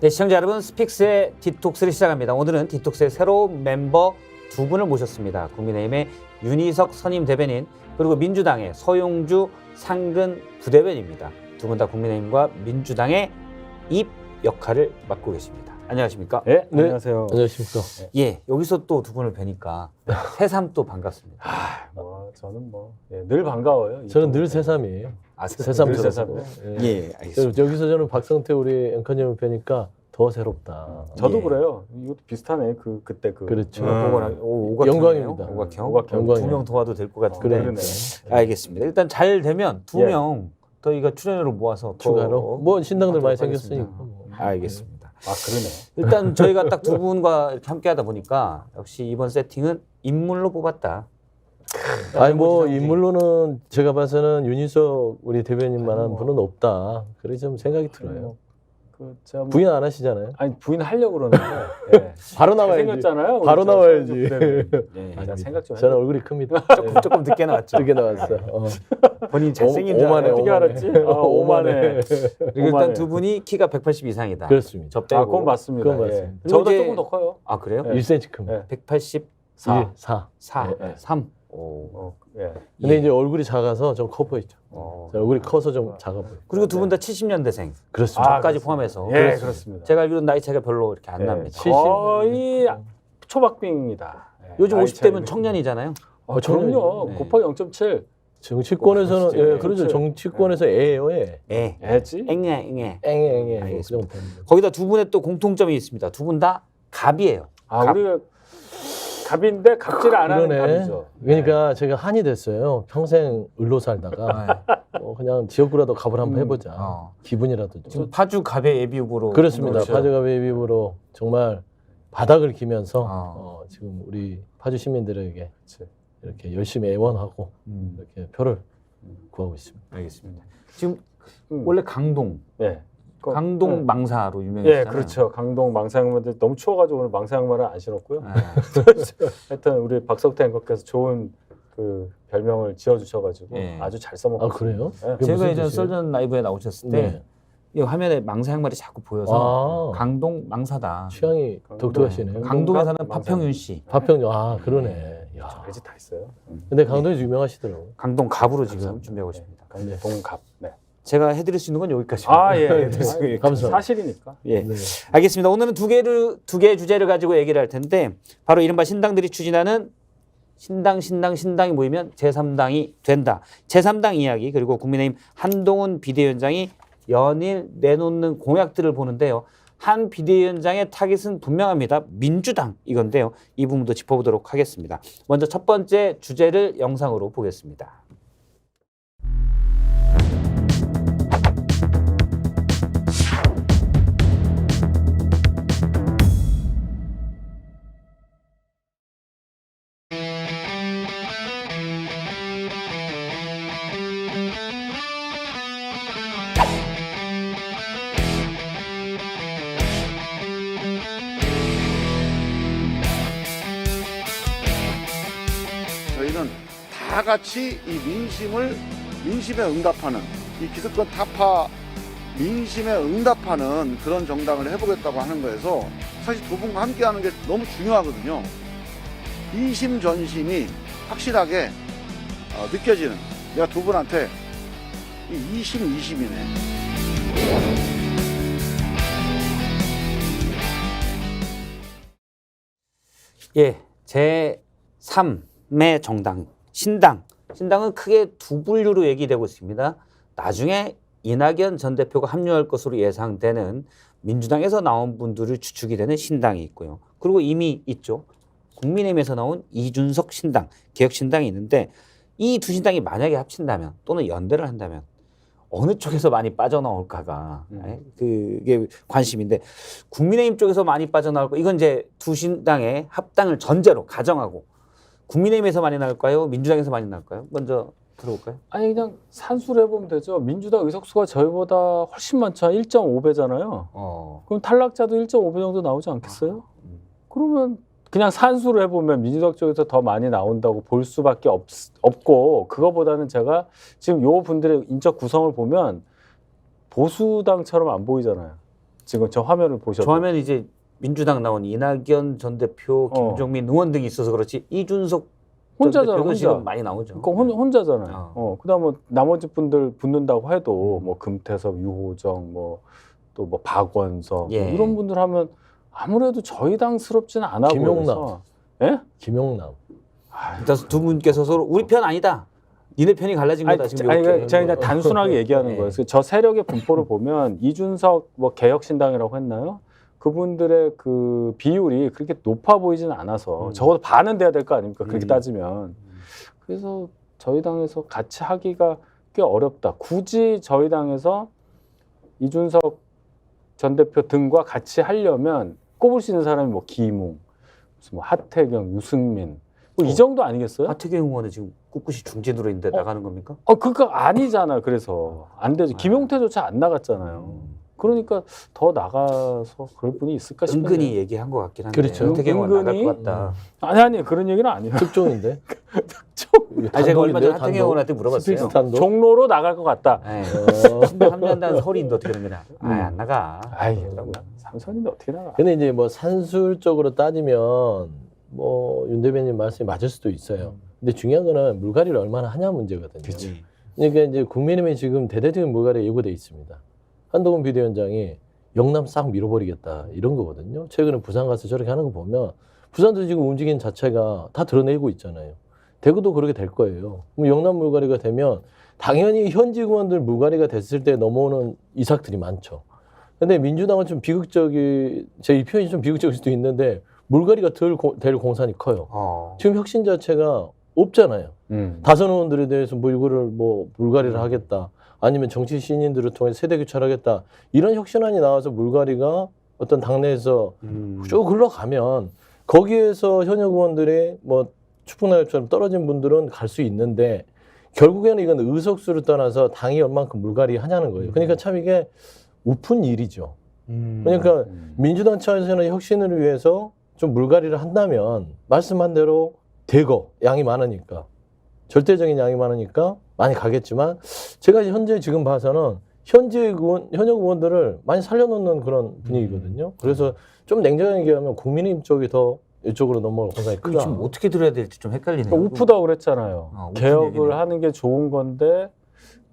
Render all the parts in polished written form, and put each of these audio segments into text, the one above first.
네, 시청자 여러분, 스픽스의 디톡스를 시작합니다. 오늘은 디톡스의 새로운 멤버 두 분을 모셨습니다. 국민의힘의 윤희석 선임 대변인, 그리고 민주당의 서용주 상근 부대변입니다. 두 분 다 국민의힘과 민주당의 입 역할을 맡고 계십니다. 안녕하십니까? 네, 안녕하세요. 안녕하십니까? 예, 여기서 또 두 분을 뵈니까 새삼 또 반갑습니다. 저는 늘 반가워요. 저는 늘 새삼이에요. 아, 새삼 늘 새삼. 예, 알겠습니다. 여기서 저는 박성태 우리 앵커님을 뵈니까 더 새롭다. 저도 예. 그래요. 이것도 비슷하네. 그때 그렇죠. 오각형이네요. 영광입니다. 오각형. 두 명 도와도 될 것 같은데. 그러니까. 알겠습니다. 일단 잘 되면 두 예. 명 저희가 출연료로 모아서 더 추가로 뭐 신당들 많이 하도록 생겼으니까. 하겠습니다. 뭐. 알겠습니다. 아, 그러네. 일단 저희가 딱 두 분과 이렇게 함께하다 보니까 역시 이번 세팅은 인물로 뽑았다. 아니 뭐 인물로는 제가 봐서는 윤희석 우리 대변인만한 뭐. 분은 없다. 그래 좀 생각이 들어요. 제가 부인 안 하시잖아요. 아니 부인 하려고 그러는데 예. 바로 나와야지. 생겼잖아요. 바로 나와야지. 네. 자, 생각 좀 저는 해요. 얼굴이 큽니다. 조금 늦게 나왔죠. 어떻게 나왔어? 본인 잘생긴 줄 오만해, 알아요. 어떻게 알았지? 오만해. 그리고 일단 두 분이 키가 180 이상이다. 그렇습니다. 저 빼고. 그건 맞습니다. 그건 예. 맞습니다. 저보다 이제- 조금 더 커요. 아, 그래요? 네. 1cm 큽니다. 184, 4. 3. 오. 예. 근데 이제 얼굴이 작아서 좀 커 보이죠. 어. 얼굴이 커서 좀 작아 보여요. 그리고 두 분 다 70년대생. 그렇습니다. 저까지 포함해서. 예, 그렇습니다. 제가 알기로는 나이 차이가 별로 이렇게 안 예, 납니다. 거의 초박빙입니다. 예, 요즘 나이 50대면 차이는. 청년이잖아요. 그럼요. 청년이죠. 네. 곱하기 0.7. 정치권에서는 그렇죠. 예, 그렇죠. 정치권에서 애예요, 애. 예. 했지? 앵해. 앵애. 알겠습니다. 그 정도. 거기다 두 분의 또 공통점이 있습니다. 두 분 다 갑이에요. 갑. 우리가 갑인데 갑질 안 하는 그러네. 갑이죠. 그러니까 제가 한이 됐어요. 평생 을로 살다가 그냥 지역구라도 갑을 한번 해보자. 어. 기분이라도 좀. 지금 파주 갑의 예비후보로. 그렇습니다. 그렇죠. 파주갑의 비부로 정말 바닥을 기면서 어. 지금 우리 파주 시민들에게 그렇지. 이렇게 열심히 애원하고 이렇게 표를 구하고 있습니다. 알겠습니다. 지금 음. 원래 강동 예. 강동 예. 망사로 예, 유명했잖아요. 그렇죠. 강동 망사양말들 너무 추워가지고 오늘 망사양말을 안 신었고요. 아, 하여튼 우리 박석태 앵커께서 좋은 그 별명을 지어주셔가지고 예. 아주 잘 써먹고. 아 그래요? 예. 그게 제가 무슨 예전 뜻이에요? 썰전 라이브에 나오셨을 때 네. 이 화면에 망사 양말이 자꾸 보여서 아, 강동 망사다. 취향이 독특하시네요. 강동에서는 망사. 파평윤 씨, 파평 그러네. 야. 별짓 다 있어요. 근데 강동에서 유명하시더라고요. 강동 갑으로 지금 감사합니다. 준비하고 네. 있습니다. 강동갑. 네. 제가 해드릴 수 있는 건 여기까지입니다. 아, 예. 예. 감사합니다. 사실이니까. 예. 네. 알겠습니다. 오늘은 두 개의 주제를 가지고 얘기를 할 텐데 바로 이른바 신당들이 추진하는 신당이 모이면 제3당이 된다. 제3당 이야기, 그리고 국민의힘 한동훈 비대위원장이 연일 내놓는 공약들을 보는데요. 한 비대위원장의 타깃은 분명합니다. 민주당 이건데요. 이 부분도 짚어보도록 하겠습니다. 먼저 첫 번째 주제를 영상으로 보겠습니다. 저희는 다 같이 이 민심에 응답하는 이 기득권 타파 민심에 응답하는 그런 정당을 해보겠다고 하는 거에서 사실 두 분과 함께하는 게 너무 중요하거든요. 이심전심이 확실하게 느껴지는, 내가 두 분한테 이 이심이네. 예, 제3의 정당, 신당은 크게 두 분류로 얘기되고 있습니다. 나중에 이낙연 전 대표가 합류할 것으로 예상되는 민주당에서 나온 분들이 주축이 되는 신당이 있고요. 그리고 이미 있죠. 국민의힘에서 나온 이준석 신당, 개혁신당이 있는데 이 두 신당이 만약에 합친다면 또는 연대를 한다면 어느 쪽에서 많이 빠져나올까가 그게 관심인데, 국민의힘 쪽에서 많이 빠져나올까, 이건 이제 두 신당의 합당을 전제로 가정하고 국민의힘에서 많이 나올까요? 민주당에서 많이 나올까요? 먼저 들어볼까요? 아니 그냥 산수를 해보면 되죠. 민주당 의석수가 저희보다 훨씬 많죠. 1.5배잖아요. 그럼 탈락자도 1.5배 정도 나오지 않겠어요? 그러면 그냥 산수를 해보면 민주당 쪽에서 더 많이 나온다고 볼 수밖에 없고, 그거보다는 제가 지금 요 분들의 인적 구성을 보면 보수당처럼 안 보이잖아요. 지금 저 화면을 보셔도 저 화면 이제 민주당 나온 이낙연 전 대표, 김종민 의원 등이 있어서 그렇지 이준석 혼자잖아, 전 대표도 혼자. 지금 많이 나오죠. 그러니까 혼자잖아요. 그다음에 나머지 분들 붙는다고 해도 뭐 금태섭, 유호정, 뭐 또 뭐 박원석 예. 뭐 이런 분들 하면 아무래도 저희 당스럽지는 않아 김용남. 보여서. 예? 김용남. 일단 두 분께서 서로 우리 편 아니다. 니네 편이 갈라진 거다. 지금 이렇게. 제가 그냥 단순하게 얘기하는 네. 거예요. 그래서 저 세력의 분포를 보면 이준석 뭐 개혁신당이라고 했나요? 그분들의 그 비율이 그렇게 높아 보이지는 않아서 적어도 반은 돼야 될 거 아닙니까? 그렇게 따지면. 그래서 저희 당에서 같이 하기가 꽤 어렵다. 굳이 저희 당에서 이준석 전 대표 등과 같이 하려면 꼽을 수 있는 사람이 뭐 김웅, 무슨 뭐 하태경, 유승민 뭐 이 정도 아니겠어요? 하태경 의원은 지금 꿋꿋이 중진으로 있는데 나가는 겁니까? 그거 아니잖아. 그래서 안 되죠. 김용태조차 안 나갔잖아요. 그러니까 더 나가서 그럴 분이 있을까 싶은데. 은근히 얘기한 것 같긴 한데. 그렇죠. 하태경 의원 나갈 은근히? 것 같다. 아니 그런 얘기는 아니에요. 특종인데. 아니, 제가 얼마 전에 하태경 의원한테 물어봤어요. 스픽스 단독. 종로로 나갈 것 같다. 신당 합류한다는 설이 있는데 어떻게 되는 거냐? 안 나가. 아이, 그러더라고요. 삼선인데 어떻게 나가? 근데 이제 뭐 산술적으로 따지면 뭐 윤 대변인 말씀이 맞을 수도 있어요. 근데 중요한 거는 물갈이를 얼마나 하냐 문제거든요. 그러니까 이제 국민의힘이 지금 대대적인 물갈이에 예고돼 있습니다. 한동훈 비대위원장이 영남 싹 밀어버리겠다 이런 거거든요. 최근에 부산 가서 저렇게 하는 거 보면 부산도 지금 움직임 자체가 다 드러내고 있잖아요. 대구도 그렇게 될 거예요. 그럼 영남 물갈이가 되면 당연히 현직 의원들 물갈이가 됐을 때 넘어오는 이삭들이 많죠. 근데 민주당은 좀 비극적이, 제 이 표현이 좀 비극적일 수도 있는데 물갈이가 될 공산이 커요. 지금 혁신 자체가 없잖아요. 다선 의원들에 대해서 뭐 이거를 뭐 물갈이를 하겠다. 아니면 정치 신인들을 통해 세대 교체를 하겠다. 이런 혁신안이 나와서 물갈이가 어떤 당내에서 쭉 흘러가면 거기에서 현역 의원들이 뭐 추풍낙엽처럼 떨어진 분들은 갈 수 있는데 결국에는 이건 의석수를 떠나서 당이 얼만큼 물갈이 하냐는 거예요. 그러니까 참 이게 우픈 일이죠. 그러니까 민주당 차원에서는 혁신을 위해서 좀 물갈이를 한다면 말씀한 대로 대거 양이 많으니까 절대적인 양이 많으니까 많이 가겠지만 제가 현재 지금 봐서는 현역 의원들을 많이 살려놓는 그런 분위기거든요. 그래서 좀 냉정하게 얘기하면 국민의힘 쪽이 더 이쪽으로 넘어갈 가능성이 크다. 지금 어떻게 들어야 될지 좀 헷갈리네요. 그러니까 우프다고 그랬잖아요. 우픈 개혁을 얘기네. 하는 게 좋은 건데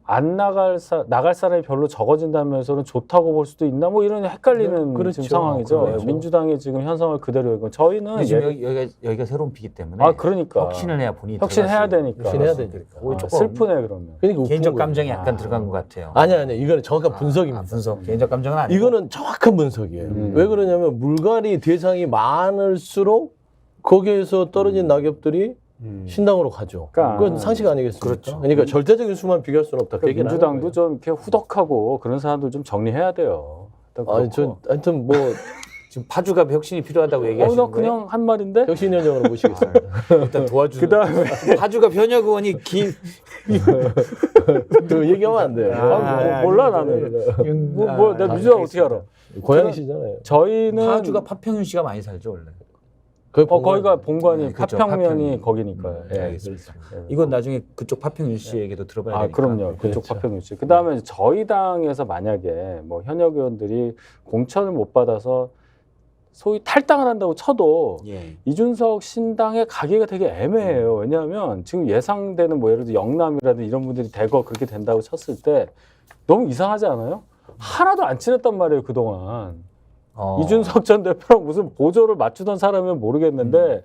안 나갈 사람이 별로 적어진다면서는 좋다고 볼 수도 있나 뭐 이런 헷갈리는 그렇죠. 지금 상황이죠. 그렇죠. 민주당이 지금 현상을 그대로 이거 저희는 근데 지금 여기가 새로운 피기 때문에 그러니까 혁신을 해야 본인이 혁신해야 들어갈 수 되니까. 혁신해야 되니까. 그거 조금 슬프네 그러면. 그러니까 우픈 개인적 거예요. 감정이 약간 들어간 것 같아요. 아니 이거는 정확한 분석입니다. 분석. 개인적 감정은 아니고. 이거는 정확한 분석이에요. 왜 그러냐면 물갈이 대상이 많을수록 거기에서 떨어진 낙엽들이 신당으로 가죠. 그러니까 그건 상식 아니겠습니까? 그렇죠. 그러니까 절대적인 수만 비교할 수는 없다. 그 얘기는 하는 민주당도 거예요. 좀 이렇게 후덕하고 그런 사람들 좀 정리해야 돼요. 아니 저 하여튼 뭐 지금 파주갑 혁신이 필요하다고 얘기하시는 나 거예요? 그냥 한 말인데. 혁신위원장으로 모시겠습니다. 일단 도와주세요. 그다음에 파주갑 현역 의원이 그 얘기하면 안 돼. 몰라 나는. 뭐 내가 민주당 어떻게 알아? 고향이시잖아요. 저희는 파주가 파평윤 씨가 많이 살죠 원래. 거기가 본관이 네, 그렇죠. 파평면이 파평이. 거기니까요. 네, 알겠습니다. 이건 나중에 그쪽 파평윤 씨 얘기도 들어봐야 되니까. 그럼요. 그쪽 그렇죠. 파평 유치. 그다음에 저희 당에서 만약에 뭐 현역 의원들이 공천을 못 받아서 소위 탈당을 한다고 쳐도 예. 이준석 신당에 가기가 되게 애매해요. 왜냐하면 지금 예상되는 뭐 예를 들어 영남이라든지 이런 분들이 대거 그렇게 된다고 쳤을 때 너무 이상하지 않아요? 하나도 안 친했단 말이에요 그동안. 이준석 전 대표랑 무슨 보조를 맞추던 사람이면 모르겠는데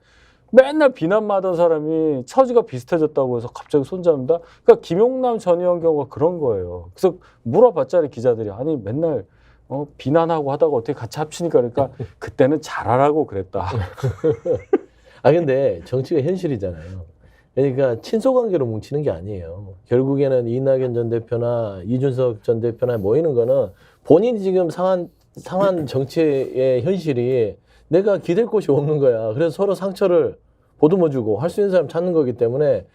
맨날 비난받은 사람이 처지가 비슷해졌다고 해서 갑자기 손잡는다? 그러니까 김용남 전 의원 경우가 그런 거예요. 그래서 물어봤잖아요 기자들이. 아니 맨날 비난하고 하다가 어떻게 같이 합치니까 그러니까 그때는 잘하라고 그랬다. 근데 정치가 현실이잖아요. 그러니까 친소관계로 뭉치는 게 아니에요. 결국에는 이낙연 전 대표나 이준석 전 대표나 모이는 거는 본인이 지금 상한 정치의 현실이 내가 기댈 곳이 없는 거야. 그래서 서로 상처를 보듬어주고 할 수 있는 사람 찾는 거기 때문에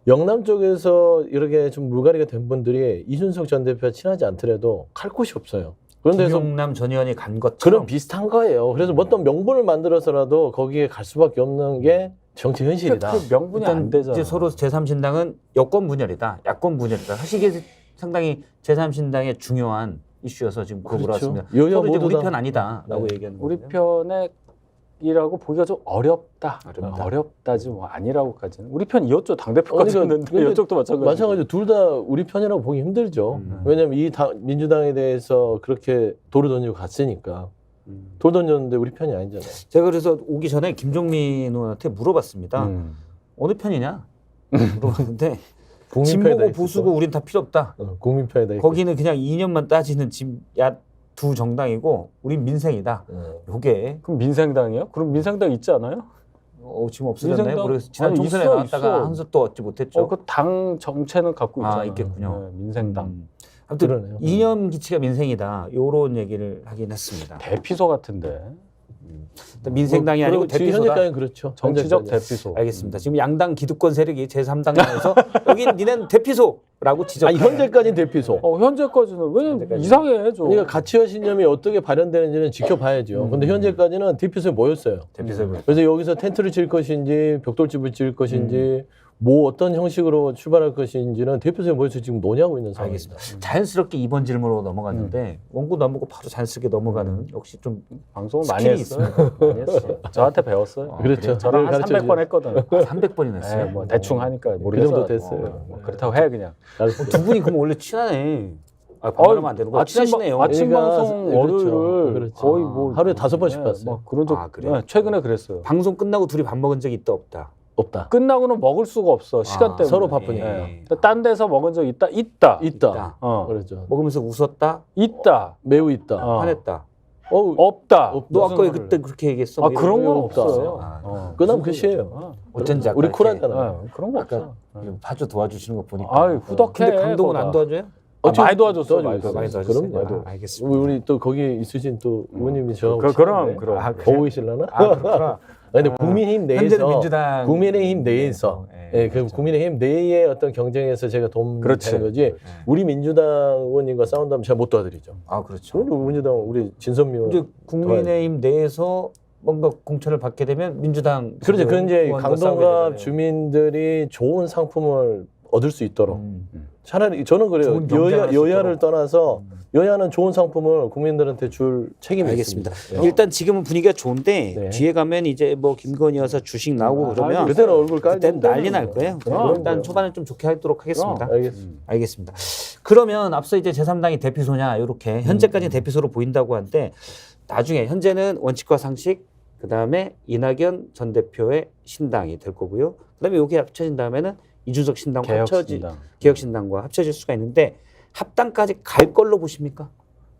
영남 쪽에서 이렇게 좀 물갈이가 된 분들이 이준석 전 대표와 친하지 않더라도 갈 곳이 없어요. 그런데 김용남 전 의원이 간 것처럼 그런 비슷한 거예요. 그래서 어떤 명분을 만들어서라도 거기에 갈 수밖에 없는 게 정치 현실이다. 그 명분이 안 일단 되잖아. 이제 서로 제3신당은 여권 분열이다, 야권 분열이다. 사실 이게 상당히 제3신당의 중요한 이슈여서 지금 그렇죠. 그걸 왔습니다. 여야 서로 이제 모두 우리 다- 편 아니다라고 네. 얘기하는 우리 거고요. 편이라고 보기가 좀 어렵다. 어렵다. 어렵다지 뭐 아니라고까지는. 우리 편 이었죠. 당대표까지 그러니까 했는데 근데 이쪽도 마찬가지고. 마찬가지로 둘 다 우리 편이라고 보기 힘들죠. 왜냐하면 이 민주당에 대해서 그렇게 돌을 던지고 갔으니까 돌 던졌는데 우리 편이 아니잖아요. 제가 그래서 오기 전에 김종민 의원한테 물어봤습니다. 어느 편이냐? 물어봤는데 국민 편에다 진보고 있을 보수고 거. 우린 다 필요 없다. 국민 편에다 있고. 거기는 그냥 이념만 따지는 두 정당이고 우린 민생이다. 요게 그럼 민생당이요? 그럼 민생당 있지 않아요? 지금 없어졌나요? 민생당? 모르겠어요. 지난 아니, 총선에 있어, 나왔다가 있어. 한 수 또 얻지 못했죠. 그 당 정체는 갖고 아, 있잖아요. 있겠군요. 네, 민생당. 아무튼 그러네요. 이념 기치가 민생이다. 요런 얘기를 하긴 했습니다. 대피소 같은데. 일단 민생당이 아니고 지금 대피소다. 현재까지는 그렇죠. 정치적 현재까지. 대피소. 알겠습니다. 지금 양당 기득권 세력이 제3당에서 여긴 니넨 대피소라고 지적. 아니 현재까지는 대피소. 현재까지는 왜 현재까지는. 이상해 좀. 그러니까 가치와 신념이 어떻게 발현되는지는 지켜봐야죠. 근데 현재까지는 대피소에 모였어요. 대피소. 그래서 여기서 텐트를 칠 것인지 벽돌집을 지을 것인지 뭐 어떤 형식으로 출발할 것인지는 대표소에 모여서 지금 논의하고 있는 상황입니다. 알겠습니다. 자연스럽게 이번 질문으로 넘어갔는데 원고 넘어고 바로 자연스럽게 넘어가는 역시 좀 방송을 많이 스킬이 했어요. 많이 했어요. 저한테 배웠어요. 그렇죠. 저랑 한 가르쳐 300번 했거든. 300번이나 했어요. 네, 뭐 대충 하니까 그 모르겠어. 정도 됐어요. 뭐 그렇다고 해 그냥. 두 분이 그럼 원래 친하네. 반말하면 안 되는 거. 친하시네요. 아침 그러니까 방송 그렇죠. 월요일을 그렇죠. 거의 뭐 하루에 5번씩 봤어요. 막 그런 적 아, 그래요? 네, 최근에 그랬어요. 방송 끝나고 둘이 밥 먹은 적 있다 없다. 없다. 끝나고는 먹을 수가 없어 시간 때문에. 서로 바쁘니까. 네. 딴 데서 먹은 적 있다. 있다. 있다. 그렇죠. 먹으면서 웃었다. 있다. 매우 있다. 화냈다. 없다. 너 무슨 아까 말을. 그때 그렇게 얘기했어. 뭐 그런 건 이런 거 없어요. 끝나면 끝이에요. 어쩐지 아까 우리 이렇게 쿨하잖아. 그런 거 없어. 파주 도와주시는 거 보니까. 아유, 후덕해. 근데 강동은 거가. 안 도와줘요? 많이 도와줬어. 많이 도와줬어요. 많이 도와줬어요. 그럼 아, 알겠습니다. 우리 또 거기 있으신 또 의원님이 저 그럼. 보고 계실라나? 그렇구나. 근데 국민의힘 현재는 내에서 민주당 국민의힘 내에서 그 그렇죠. 국민의힘 내의 어떤 경쟁에서 제가 도움 그렇지. 되는 거지. 우리 민주당 의원님과 싸운다면 제가 못 도와드리죠. 아 그렇죠. 우리 민주당 우리 진선미 의원 이제 국민의힘 내에서 뭔가 공천을 받게 되면 민주당 그렇죠. 그 이제 의원과 싸우게 강동갑 되잖아요. 주민들이 좋은 상품을 얻을 수 있도록 차라리 저는 그래요. 좋은 경쟁을 할수 여야를 있도록. 떠나서 여야는 좋은 상품을 국민들한테 줄 책임이 알겠습니다. 있습니다. 일단 지금은 분위기가 좋은데 네. 뒤에 가면 이제 뭐 김건희 여사 주식 나오고 그러면 그때는 얼굴 깔 그때는 난리 날 거예요. 그럼. 일단 초반에 좀 좋게 하도록 하겠습니다. 알겠습니다. 알겠습니다. 그러면 앞서 이제 제3당이 대피소냐 이렇게 현재까지는 대피소로 보인다고 하는데 나중에 현재는 원칙과 상식 그다음에 이낙연 전 대표의 신당이 될 거고요. 그다음에 여기 합쳐진 다음에는 이준석 신당과 개혁신당과 합쳐질 수가 있는데 합당까지 갈 걸로 보십니까?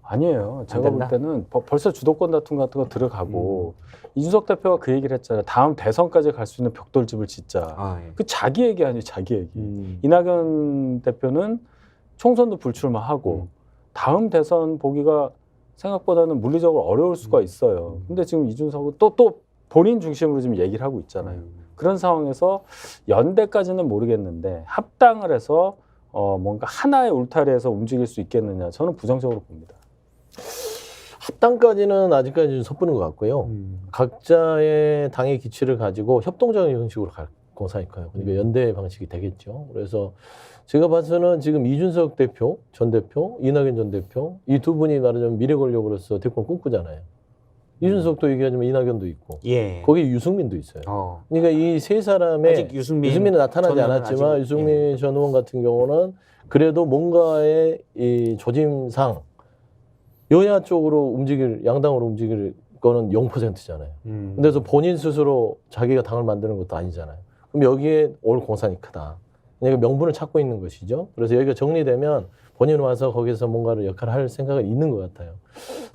아니에요. 제가 볼 된다? 때는 벌써 주도권 다툼 같은 거 들어가고 이준석 대표가 그 얘기를 했잖아요. 다음 대선까지 갈 수 있는 벽돌집을 짓자. 예. 그 자기 얘기 아니에요. 자기 얘기. 이낙연 대표는 총선도 불출마하고 다음 대선 보기가 생각보다는 물리적으로 어려울 수가 있어요. 근데 지금 이준석은 또 본인 중심으로 지금 얘기를 하고 있잖아요. 그런 상황에서 연대까지는 모르겠는데 합당을 해서 뭔가 하나의 울타리에서 움직일 수 있겠느냐. 저는 부정적으로 봅니다. 합당까지는 아직까지 좀 섣부른 것 같고요. 각자의 당의 기치를 가지고 협동적인 형식으로 갈 공산이 커요. 그러니까 연대 방식이 되겠죠. 그래서 제가 봐서는 지금 이준석 대표, 전 대표, 이낙연 전 대표 이 두 분이 말하자면 미래 권력으로서 대권 꿈꾸잖아요. 이준석도 얘기하지만 이낙연도 있고 예. 거기 유승민도 있어요. 그러니까 이 세 사람의 아직 유승민은 나타나지 전 의원은 않았지만 아직- 유승민 전 의원 같은 경우는 그래도 뭔가의 이 조짐상 여야 쪽으로 움직일 양당으로 움직일 거는 0%잖아요. 근데 그래서 본인 스스로 자기가 당을 만드는 것도 아니잖아요. 그럼 여기에 올 공산이 크다. 그러니까 명분을 찾고 있는 것이죠. 그래서 여기가 정리되면 본인 와서 거기서 뭔가를 역할을 할 생각은 있는 것 같아요.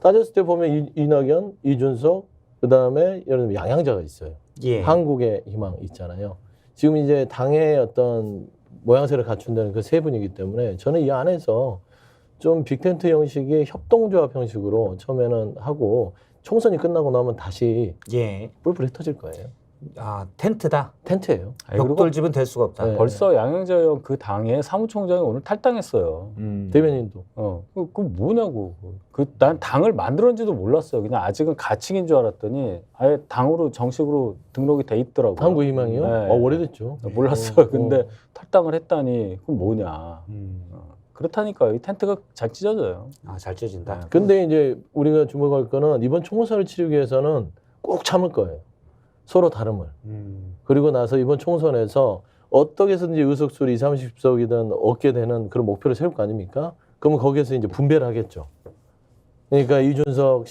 따졌을 때 보면 이낙연, 이준석, 그 다음에 예를 들면 양양자가 있어요. 예. 한국의 희망 있잖아요. 지금 이제 당의 어떤 모양새를 갖춘다는 그 세 분이기 때문에 저는 이 안에서 좀 빅텐트 형식의 협동조합 형식으로 처음에는 하고 총선이 끝나고 나면 다시 예. 뿔뿔이 터질 거예요. 아 텐트다. 텐트예요. 벽돌집은 될 수가 없다. 네. 벌써 양영재 의원 그 당의 사무총장이 오늘 탈당했어요. 대변인도. 그 뭐냐고. 난 당을 만들었는지도 몰랐어요. 그냥 아직은 가칭인 줄 알았더니 아예 당으로 정식으로 등록이 돼 있더라고요. 한국 희망이요? 네. 오래됐죠. 몰랐어요. 근데 탈당을 했다니 그건 뭐냐. 그렇다니까요. 이 텐트가 잘 찢어져요. 아, 잘 찢어진다. 네. 근데 이제 우리가 주목할 거는 이번 총선을 치르기 위해서는 꼭 참을 거예요. 서로 다름을. 그리고 나서 이번 총선에서 어떻게 해서든지 의석수를 20, 30석이든 얻게 되는 그런 목표를 세울 거 아닙니까? 그러면 거기에서 이제 분배를 하겠죠. 그러니까 이준석,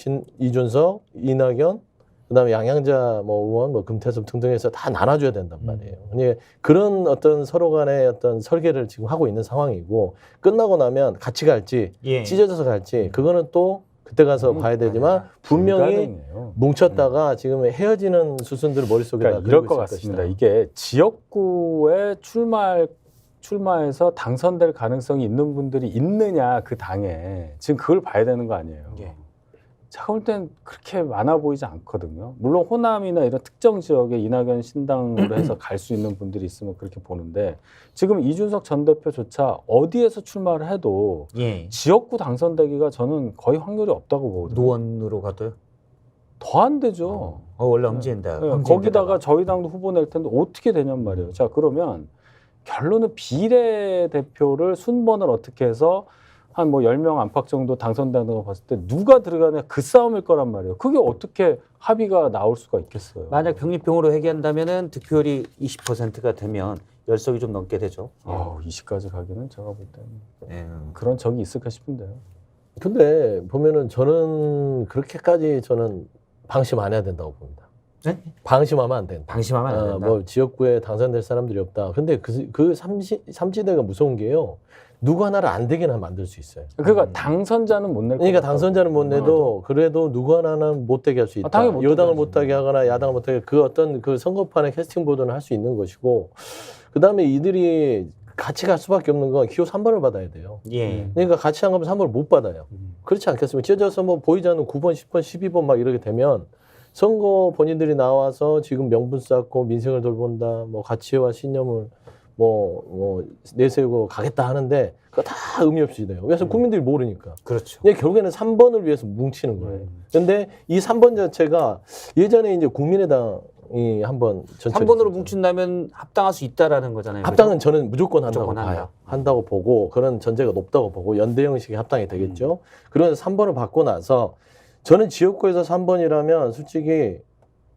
이낙연, 그다음에 양양자 뭐 의원, 뭐 금태섭 등등해서 다 나눠줘야 된단 말이에요. 그러니까 그런 어떤 서로 간의 어떤 설계를 지금 하고 있는 상황이고 끝나고 나면 같이 갈지 예. 찢어져서 갈지 그거는 또 그때 가서 봐야 되지만 분명히 불가능해요. 뭉쳤다가 지금 헤어지는 수순들을 머릿속에 그러니까 이럴 것 같습니다. 이게 지역구에 출마해서 당선될 가능성이 있는 분들이 있느냐 그 당에 지금 그걸 봐야 되는 거 아니에요. 예. 제가 볼 땐 그렇게 많아 보이지 않거든요. 물론 호남이나 이런 특정 지역에 이낙연 신당으로 해서 갈 수 있는 분들이 있으면 그렇게 보는데 지금 이준석 전 대표조차 어디에서 출마를 해도 예. 지역구 당선되기가 저는 거의 확률이 없다고 보거든요. 노원으로 가도요? 더 안 되죠. 원래 엄지인데. 네, 거기다가 저희 당도 후보 낼 텐데 어떻게 되냔 말이에요. 자, 그러면 결론은 비례대표를 순번을 어떻게 해서 한 뭐 10명 안팎 정도 당선되는 거 봤을 때 누가 들어가냐 그 싸움일 거란 말이에요. 그게 어떻게 합의가 나올 수가 있겠어요. 만약 병립병으로 회귀한다면은 득표율이 20%가 되면 10석이 좀 넘게 되죠. 20까지 가기는 제가 볼 때는 예. 그런 적이 있을까 싶은데요. 근데 보면은 저는 그렇게까지 저는 방심 안 해야 된다고 봅니다. 네? 방심하면 안 된다. 방심하면 안 된다. 뭐 지역구에 당선될 사람들이 없다. 근데 그 삼지대가 무서운 게요. 누구 하나를 안 되게나 만들 수 있어요. 그러니까 당선자는 못 낼 거예요. 그러니까 당선자는 못 내도 그래도 누구 하나는 못 되게 할 수 있다. 당연히 못 여당을 되게 못 되게 하거나 야당을 못 되게 그 어떤 그 선거판의 캐스팅 보도는 할 수 있는 것이고 그다음에 이들이 같이 갈 수밖에 없는 건 기호 3번을 받아야 돼요. 예. 그러니까 같이 안 가면 3번을 못 받아요. 그렇지 않겠습니까? 찢어져서 뭐 보이지 않는 9번, 10번, 12번 막 이렇게 되면 선거 본인들이 나와서 지금 명분 쌓고 민생을 돌본다, 뭐 가치와 신념을 뭐 내세우고 가겠다 하는데 그거 다 의미 없이 돼요. 그래서 국민들이 모르니까. 그렇죠. 근데 결국에는 3번을 위해서 뭉치는 거예요. 근데 이 3번 자체가 예전에 이제 국민의당이 한번 전철이 3번으로 있었죠. 뭉친다면 합당할 수 있다라는 거잖아요. 합당은 저는 무조건 한다고 무조건 봐요. 한다. 한다고 보고 그런 전제가 높다고 보고 연대 형식의 합당이 되겠죠. 그러면서 3번을 받고 나서 저는 지역구에서 3번이라면 솔직히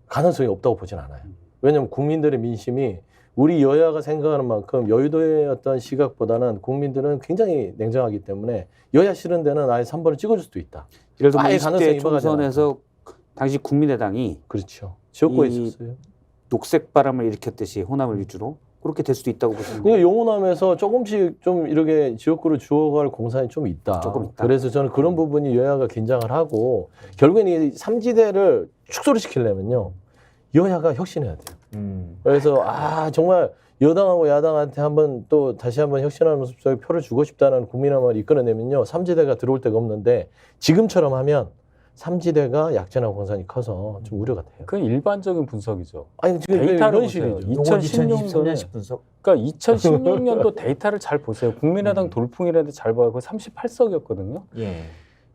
가능성이 없다고 보진 않아요. 왜냐하면 국민들의 민심이 우리 여야가 생각하는 만큼 여의도의 어떤 시각보다는 국민들은 굉장히 냉정하기 때문에 여야 싫은 데는 아예 3번을 찍어줄 수도 있다. 예를 들어 아예 가능성이 20대 총선에서 당시 국민의당이 그렇죠. 지역구에 이 있었어요. 녹색 바람을 일으켰듯이 호남을 위주로 그렇게 될 수도 있다고 보시는 그러니까 거예요. 용호남에서 조금씩 좀 이렇게 지역구를 주어갈 공산이 좀 있다. 조금 있다. 그래서 저는 그런 부분이 여야가 긴장을 하고 결국엔 이 삼지대를 축소를 시키려면요. 여야가 혁신해야 돼요. 그래서 정말 여당하고 야당한테 한번 또 다시 한번 혁신하는 모습 속에 표를 주고 싶다는 국민의힘을 이끌어내면요. 삼지대가 들어올 데가 없는데 지금처럼 하면 삼지대가 약진하고 공산이 커서 좀 우려가 돼요. 그건 일반적인 분석이죠. 아니 지금 데이터를 현실이죠. 보세요. 2016년에 분석. 그러니까 2016년도 데이터를 잘 보세요. 국민의당 돌풍이라는데 잘 봐요. 그 38석이었거든요. 예.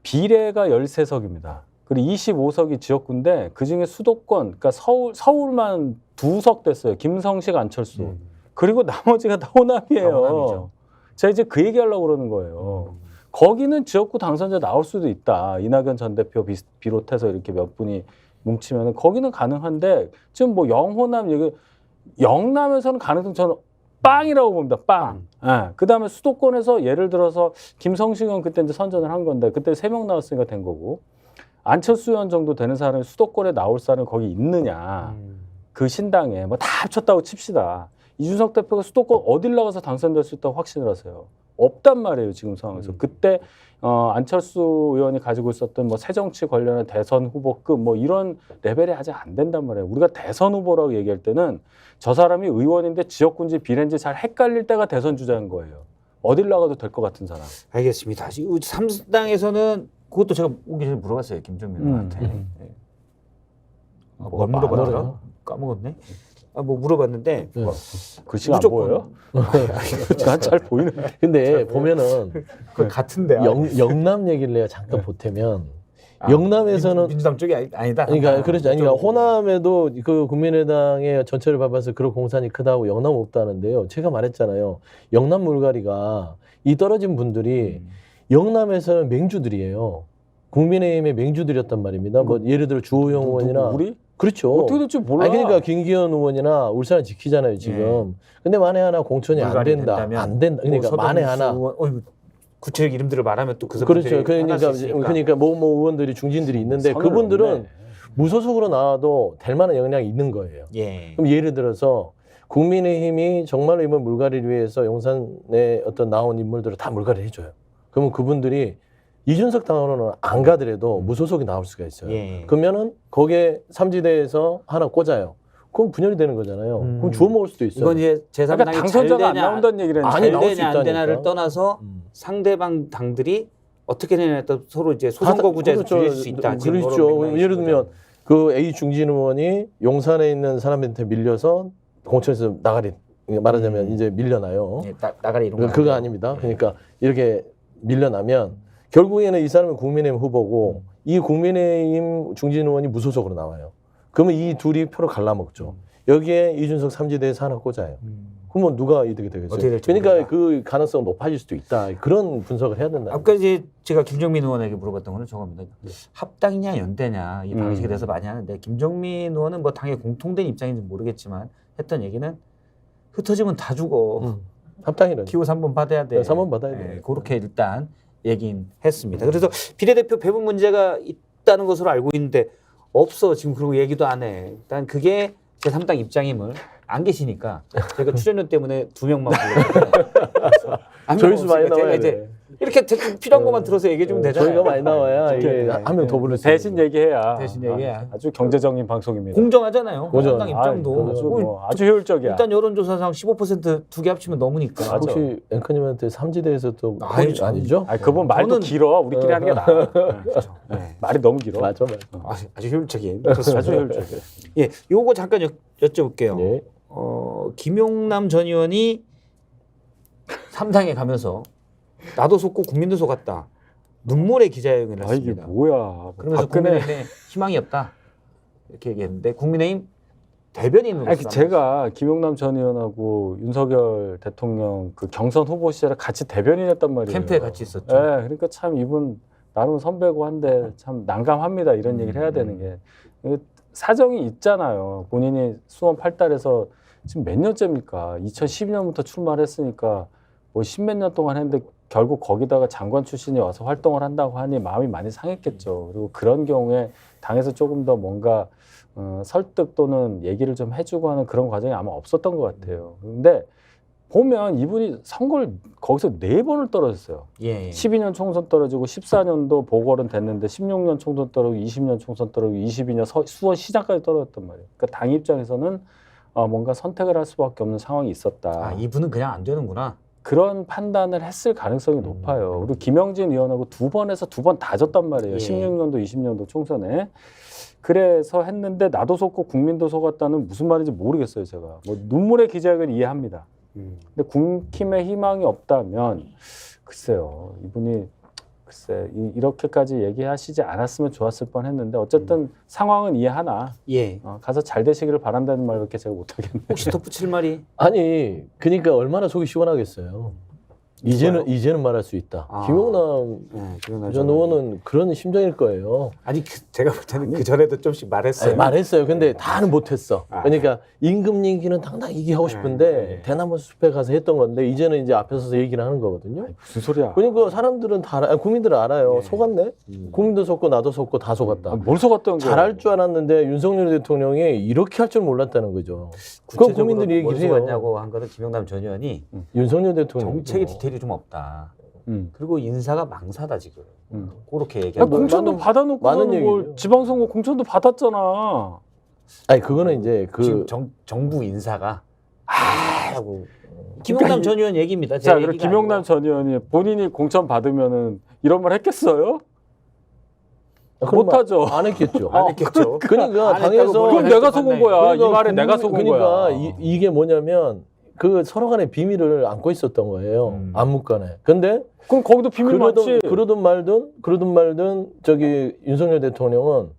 비례가 13석입니다. 그리고 25석이 지역구인데 그중에 수도권, 그러니까 서울만 2석 됐어요. 김성식, 안철수. 그리고 나머지가 다 호남이에요. 다 호남이죠. 제가 이제 그 얘기하려고 그러는 거예요. 거기는 지역구 당선자 나올 수도 있다. 이낙연 전 대표 비롯해서 이렇게 몇 분이 뭉치면 거기는 가능한데 지금 뭐 영호남 얘기, 영남에서는 가능성 저는 빵이라고 봅니다. 빵. 예. 그다음에 수도권에서 예를 들어서 김성식 의원 그때 이제 선전을 한 건데 그때 3명 나왔으니까 된 거고 안철수 의원 정도 되는 사람이 수도권에 나올 사람이 거기 있느냐. 그 신당에 뭐 다 합쳤다고 칩시다. 이준석 대표가 수도권 어딜 나가서 당선될 수 있다고 확신을 하세요. 없단 말이에요. 지금 상황에서. 그때 안철수 의원이 가지고 있었던 뭐 새정치 관련한 대선 후보급 뭐 이런 레벨이 아직 안 된단 말이에요. 우리가 대선 후보라고 얘기할 때는 저 사람이 의원인데 지역군지 비례인지 잘 헷갈릴 때가 대선 주자인 거예요. 어딜 나가도 될 것 같은 사람. 알겠습니다. 삼당에서는 그것도 제가 오기 전에 물어봤어요. 김정민 의원한테. 뭘 물어봤더라? 까먹었네. 뭐 물어봤는데 글씨가 안 보여요? 난 잘 보이는데. 근데 보면은 그 같은데. 영남 얘기를 내가 잠깐 보태면 영남에서는 민주당 쪽이 아니다. 그러니까 그렇죠. 그러니까 그쪽으로. 호남에도 그 국민의당의 전체를 봐봐서 그런 공산이 크다고 영남 없다는데요. 제가 말했잖아요. 영남 물갈이가 이 떨어진 분들이 영남에서는 맹주들이에요. 국민의힘의 맹주들이었단 말입니다. 뭐 예를 들어 주호영 의원이나 우리 그렇죠. 어떻게 될지 몰라. 아니, 그러니까 김기현 의원이나 울산을 지키잖아요 지금. 근데 만에 하나 공천이 안 물갈이 된다. 된다면 안 된다. 그러니까 뭐 만에 서병수 하나. 의원, 구체적 이름들을 말하면 또 그 그렇죠. 그러니까 뭐 의원들이 중진들이 있는데 선을 그분들은 넘네. 무소속으로 나와도 될 만한 역량이 있는 거예요. 예. 그럼 예를 들어서 국민의힘이 정말로 이번 물갈이를 위해서 용산에 어떤 나온 인물들을 다 물갈이 해줘요. 그러면 그분들이 이준석 당원은 안 가더라도 무소속이 나올 수가 있어요. 예. 그러면은 거기에 삼지대에서 하나 꽂아요. 그럼 분열이 되는 거잖아요. 그럼 주워 먹을 수도 있어요. 이건 이제 제3당이 그러니까 당선자가 안 나온다는 얘기를 아니, 잘 나올 수 되냐 안 있다니까. 되냐를 떠나서 상대방 당들이 어떻게 되냐에 따라 서로 이제 하다- 소선거구제에서 그렇죠. 빌릴 수 있다. 지금 그렇죠. 그런 맥락이 예를 있는 들면 거죠. 그 A 중진 의원이 용산에 있는 사람한테 밀려서 공천에서 나가리 말하자면 이제 밀려나요. 예, 나가리 이런 거 그거 아니고. 아닙니다. 예. 그러니까 이렇게 밀려나면 결국에는 이 사람은 국민의힘 후보고 이 국민의힘 중진 의원이 무소속으로 나와요. 그러면 이 둘이 표를 갈라먹죠. 여기에 이준석 삼지대에서 하나 꽂아요. 그러면 누가 이득이 되겠어요? 어떻게 될지 그러니까 모른다. 그 가능성 높아질 수도 있다. 그런 분석을 해야 된다. 아까 이제 제가 김정민 의원에게 물어봤던 거는 저겁니다. 합당이냐 연대냐 이 방식에 대해서 많이 하는데 김정민 의원은 뭐 당의 공통된 입장인지 모르겠지만 했던 얘기는 흩어지면 다 죽어. 합당이라는. 기호 3번 받아야 돼. 네, 3번 받아야 돼. 예, 그렇게 일단 얘긴 했습니다. 그래서 비례대표 배분 문제가 있다는 것으로 알고 있는데 없어 지금 그러고 얘기도 안 해. 일단 그게 제3당 입장임을 안 계시니까 제가 출연료 때문에 2명만 불렀는데 조회수 많이 나와야 이제 돼. 이렇게 필요한 것만 들어서 얘기해 주면 되잖아요. 저희가 많이 나와야 이게 네. 한 명 더 부를 수 대신 얘기해야. 대신 얘기해야. 아주 경제적인 방송입니다. 공정하잖아요. 공정. 당 입장도 아주, 뭐, 아주 효율적이야. 일단 여론조사상 15% 두 개 합치면 넘으니까. 맞아. 혹시 앵커님한테 삼지대에서 또 아니, 아니죠? 아니, 그분 말도 저는- 길어. 우리끼리 하는 게 나아. 그렇죠. 네. 말이 너무 길어. 맞아. 아주 효율적인. 아주 효율적이야. 예, 요거 잠깐 여쭤볼게요. 네. 김용남 전 의원이 3당에 가면서 나도 속고 국민도 속았다. 눈물의 기자회견을 아, 이게 했습니다. 뭐야. 그러면서 박근혜. 국민의힘에 희망이 없다. 이렇게 얘기했는데 국민의힘 대변인으로서 아니, 제가 김용남 전 의원하고 윤석열 대통령 그 경선 후보 시절에 같이 대변인했단 말이에요. 캠프에 같이 있었죠. 네, 그러니까 참 이분 나름 선배고 한데 참 난감합니다. 이런 얘기를 해야 되는 게. 이게 사정이 있잖아요. 본인이 수원 8달에서 지금 몇 년째입니까? 2012년부터 출마를 했으니까 뭐 십몇 년 동안 했는데 결국 거기다가 장관 출신이 와서 활동을 한다고 하니 마음이 많이 상했겠죠. 그리고 그런 경우에 당에서 조금 더 뭔가 설득 또는 얘기를 좀 해주고 하는 그런 과정이 아마 없었던 것 같아요. 근데 보면 이분이 선거를 거기서 4번을 떨어졌어요. 예. 12년 총선 떨어지고 14년도 보궐은 됐는데 16년 총선 떨어지고 20년 총선 떨어지고 22년 수원 시장까지 떨어졌단 말이에요. 그러니까 당 입장에서는 뭔가 선택을 할 수밖에 없는 상황이 있었다. 아, 이분은 그냥 안 되는구나. 그런 판단을 했을 가능성이 높아요. 그리고 김영진 의원하고 2번에서 2번 다 졌단 말이에요. 예. 16년도, 20년도 총선에. 그래서 했는데 나도 속고 국민도 속았다는 무슨 말인지 모르겠어요, 제가. 뭐 눈물의 기자회견 이해합니다. 근데 국힘에 희망이 없다면 글쎄요, 이분이 글쎄 이렇게까지 얘기하시지 않았으면 좋았을 뻔했는데 어쨌든 상황은 이해하나. 예. 가서 잘 되시기를 바란다는 말밖에 제가 못하겠네요. 혹시 덧붙일 말이? 아니, 그러니까 얼마나 속이 시원하겠어요. 이제는 말할 수 있다. 아. 김용남 네, 김용남 전 의원은 그런 심정일 거예요. 아니 제가 볼 때는 그 전에도 좀씩 말했어요. 아니, 말했어요. 근데 다는 못했어. 아. 그러니까 임금 얘기는 당당히 얘기하고 싶은데 네. 대나무 숲에 가서 했던 건데 이제는 이제 앞에 서서 얘기를 하는 거거든요. 무슨 소리야? 그러니까 사람들은 국민들은 알아요. 네. 속았네. 국민도 속고 나도 속고 다 속았다. 뭘 속았던 거야? 잘할 줄 알았는데 윤석열 대통령이 이렇게 할 줄 몰랐다는 거죠. 그건 구체적으로 국민들이 얘기를 뭘 해요. 속았냐고 한 거는 김용남 전 의원이 윤석열 대통령 정책의 디테일이 좀 없다. 음. 그리고 인사가 망사다 지금. 그렇게 야, 얘기하고. 공천도 많은- 받아놓고 많은 뭘 얘기죠. 지방선거 공천도 받았잖아. 아니 그거는 이제 지금 정부 인사가 하고 김용남 그러니까 전 의원 얘기입니다. 제 자, 그럼 얘기가 김용남 아니고. 전 의원이 본인이 공천 받으면은 이런 말 했겠어요? 그런 말 못하죠. 안 했겠죠. 안 했겠죠. 그러니까 안 했다고 당에서 뭐라 그건 할 내가 것 속은 같나요? 거야. 이 말에 국민- 내가 속은 그러니까 거야. 이게 뭐냐면 그 서로 간의 비밀을 안고 있었던 거예요. 안묵간에. 근데 그럼 거기도 비밀 많지. 그러든 말든 저기 윤석열 대통령은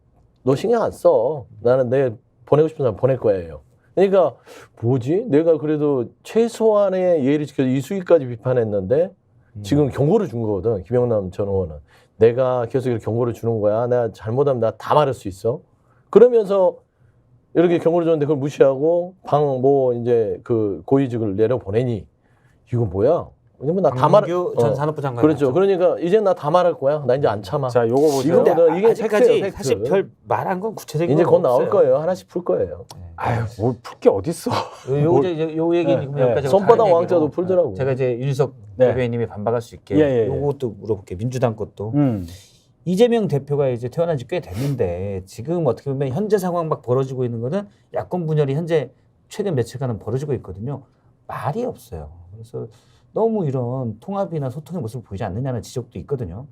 너 신경 안 써. 나는 내 보내고 싶은 사람 보낼 거예요. 그러니까 뭐지? 내가 그래도 최소한의 예의를 지켜서 이수희까지 비판했는데 지금 경고를 준 거거든. 김영남 전 의원은. 내가 계속 이렇게 경고를 주는 거야. 내가 잘못하면 나 다 말할 수 있어. 그러면서 이렇게 경고를 줬는데 그걸 무시하고 이제 그 고위직을 내려 보내니 이거 뭐야? 왜냐면 나 다 말. 전 산업부 장관. 그렇죠. 그러니까 이제 나 다 말할 거야. 나 이제 안 참아. 자, 요거 보세요. 이거 이게 아직까지 팩트예요, 사실 팩트. 별 말한 건 구체적인 이제 건 곧 나올 없어요. 거예요. 하나씩 풀 거예요. 아유, 뭘 풀 게 어딨어. 요 얘기 네, 여기까지 손바닥 다른 왕자도 얘기로 풀더라고. 제가 이제 윤석 네. 대변인님이 반박할 수 있게 예. 요것도 물어볼게요. 민주당 것도. 음. 이재명 대표가 이제 태어난 지 꽤 됐는데 지금 어떻게 보면 현재 상황 막 벌어지고 있는 거는 야권 분열이 현재 최근 며칠간은 벌어지고 있거든요. 말이 없어요. 그래서 너무 이런 통합이나 소통의 모습을 보이지 않느냐는 지적도 있거든요.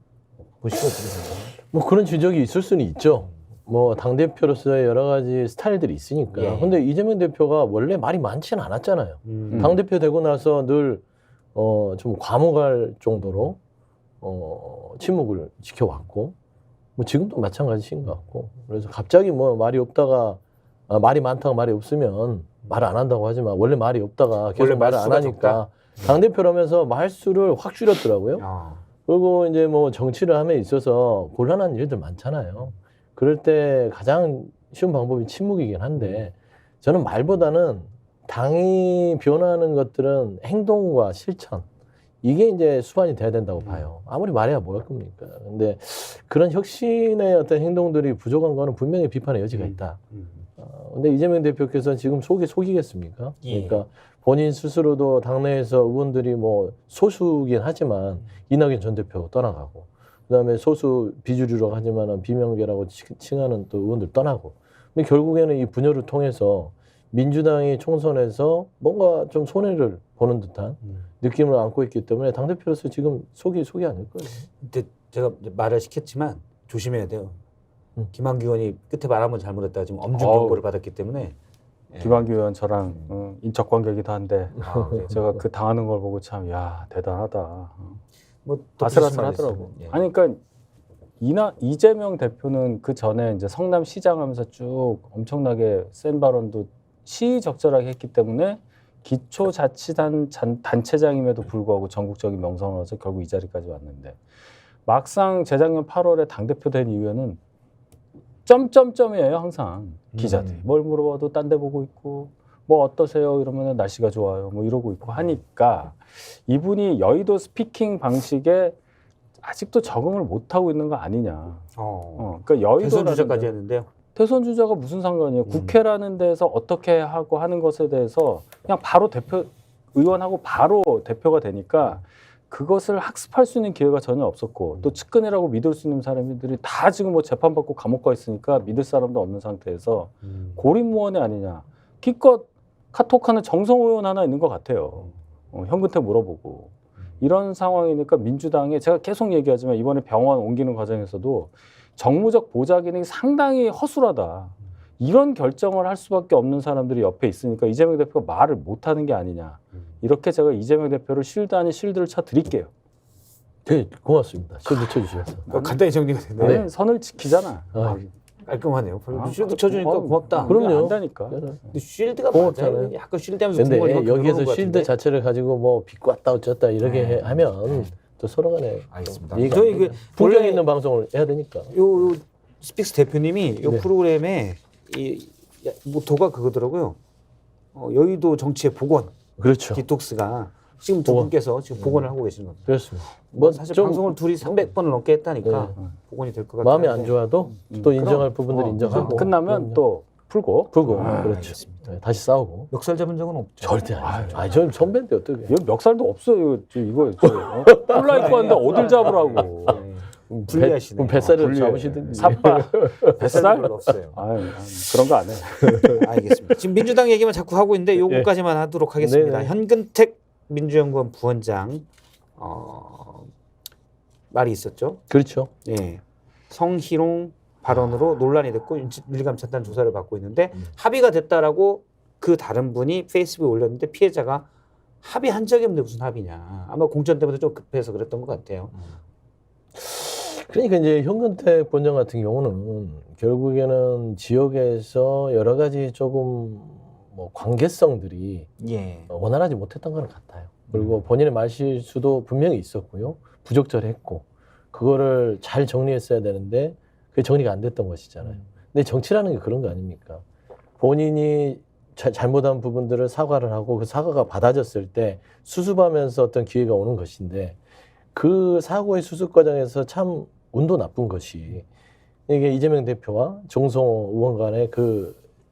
보시고 어떻게 생각해요? 뭐 그런 지적이 있을 수는 있죠. 뭐 당대표로서의 여러 가지 스타일들이 있으니까. 예. 근데 이재명 대표가 원래 말이 많지는 않았잖아요. 당대표 되고 나서 늘 좀 과묵할 정도로 침묵을 지켜왔고 뭐 지금도 마찬가지인 것 같고. 그래서 갑자기 뭐 말이 없다가 말이 많다가 말이 없으면 말 안 한다고 하지만 원래 말이 없다가 계속 원래 말을 안 말수가 하니까 당대표라면서 말수를 확 줄였더라고요. 그리고 이제 뭐 정치를 함에 있어서 곤란한 일들 많잖아요. 그럴 때 가장 쉬운 방법이 침묵이긴 한데 저는 말보다는 당이 변화하는 것들은 행동과 실천 이게 이제 수반이 돼야 된다고 봐요. 아무리 말해야 뭘 할 겁니까? 근데 그런 혁신의 어떤 행동들이 부족한 거는 분명히 비판의 여지가 있다. 근데 이재명 대표께서는 지금 속이겠습니까? 예. 그러니까 본인 스스로도 당내에서 의원들이 뭐 소수긴 하지만 이낙연 전 대표 떠나가고 그다음에 소수 비주류라고 하지만 비명계라고 칭하는 또 의원들 떠나고 근데 결국에는 이 분열을 통해서 민주당이 총선에서 뭔가 좀 손해를 보는 듯한 느낌을 안고 있기 때문에 당대표로서 지금 속이 아닐 거예요. 근데 제가 이제 말을 시켰지만 조심해야 돼요. 김한규 의원이 끝에 말 한번 잘못했다가 지금 엄중 경고를 받았기 때문에 김한규 의원 저랑 인적 관계이기도 한데 그래요? 제가 그 당하는 걸 보고 참 야 대단하다. 뭐또 아슬아슬하더라고. 예. 아니 그러니까 이재명 대표는 그 전에 이제 성남 시장하면서 쭉 엄청나게 센 발언도 시의적절하게 했기 때문에 기초자치단체장임에도 불구하고 전국적인 명성을 얻어서 결국 이 자리까지 왔는데 막상 재작년 8월에 당대표 된 이후에는 점점점이에요 항상 기자들이 뭘 물어봐도 딴 데 보고 있고 뭐 어떠세요 이러면 날씨가 좋아요 뭐 이러고 있고 하니까 이분이 여의도 스피킹 방식에 아직도 적응을 못하고 있는 거 아니냐. 그러니까 여의도 대선 주자까지 했는데요. 대선 주자가 무슨 상관이에요? 국회라는 데서 어떻게 하고 하는 것에 대해서 그냥 바로 의원하고 바로 대표가 되니까 그것을 학습할 수 있는 기회가 전혀 없었고 또 측근이라고 믿을 수 있는 사람들이 다 지금 뭐 재판받고 감옥 가 있으니까 믿을 사람도 없는 상태에서 고립무원이 아니냐. 기껏 카톡하는 정성 의원 하나 있는 것 같아요. 현근태 물어보고. 이런 상황이니까 민주당에 제가 계속 얘기하지만 이번에 병원 옮기는 과정에서도 정무적 보좌 기능이 상당히 허술하다. 이런 결정을 할 수밖에 없는 사람들이 옆에 있으니까 이재명 대표가 말을 못하는 게 아니냐. 이렇게 제가 이재명 대표를 실드 아닌 실드를 쳐드릴게요. 네, 고맙습니다. 실드 쳐주셔서. 간단히 정리가 됐네요. 네. 선을 지키잖아. 깔끔하네요. 쉴드 쳐주니까 고맙다. 그럼요. 안다니까. 근데 쉴드가 고맙잖아요. 맞아요. 약간 쉴드하면서 근데 둥글고 여기에서 그러는 것 실드 같은데. 자체를 가지고 뭐 비꼬 왔다 어쩌다 이렇게 네. 하면 또 서로 간에 알겠습니다. 이해가 저희 안 그 되죠. 분량 원래 있는 방송을 해야 되니까. 요 스픽스 대표님이 요 네. 프로그램에 이 모토가 그거더라고요. 여의도 정치의 복원, 그렇죠. 디톡스가 지금 두 복원. 분께서 지금 복원을 하고 계시는 겁니다. 그렇습니다. 뭐 사실 좀 방송을 둘이 300번을 넘게 했다니까 네. 복원이 될 것 같아요. 마음이 안 좋아도 또 인정할 부분들 인정하고 끝나면 또 풀고. 풀고 아, 그렇죠. 알겠습니다. 네, 다시 싸우고. 멱살 잡은 적은 없죠. 절대 아니죠. 아니 저 선배인데 어떻게? 이거 멱살도 없어요. 이거 콜라 입고 왔는데 어딜 잡으라고. 네. 불리하시네. 그럼 뱃살을 불리해. 잡으시든지. 삽바. 뱃살 별로 없어요. 아유, 그런 거 안 해. 알겠습니다. 지금 민주당 얘기만 자꾸 하고 있는데 요거까지만 하도록 하겠습니다. 네네. 현근택 민주연구원 부원장 말이 있었죠. 그렇죠. 예. 성희롱 발언으로 논란이 됐고 윤리감 차단 조사를 받고 있는데 합의가 됐다라고 그 다른 분이 페이스북에 올렸는데 피해자가 합의한 적이 없는데 무슨 합의냐. 아마 공천 때문에 좀 급해서 그랬던 것 같아요. 그러니까 이제 현근택 본장 같은 경우는 결국에는 지역에서 여러 가지 조금 뭐 관계성들이 예. 원활하지 못했던 것 같아요. 그리고 본인의 말실수도 분명히 있었고요. 부적절했고 그거를 잘 정리했어야 되는데 그게 정리가 안 됐던 것이잖아요. 근데 정치라는 게 그런 거 아닙니까? 본인이 잘못한 부분들을 사과를 하고 그 사과가 받아졌을 때 수습하면서 어떤 기회가 오는 것인데 그 사고의 수습 과정에서 참 운도 나쁜 것이 이게 이재명 대표와 정성호 의원 간의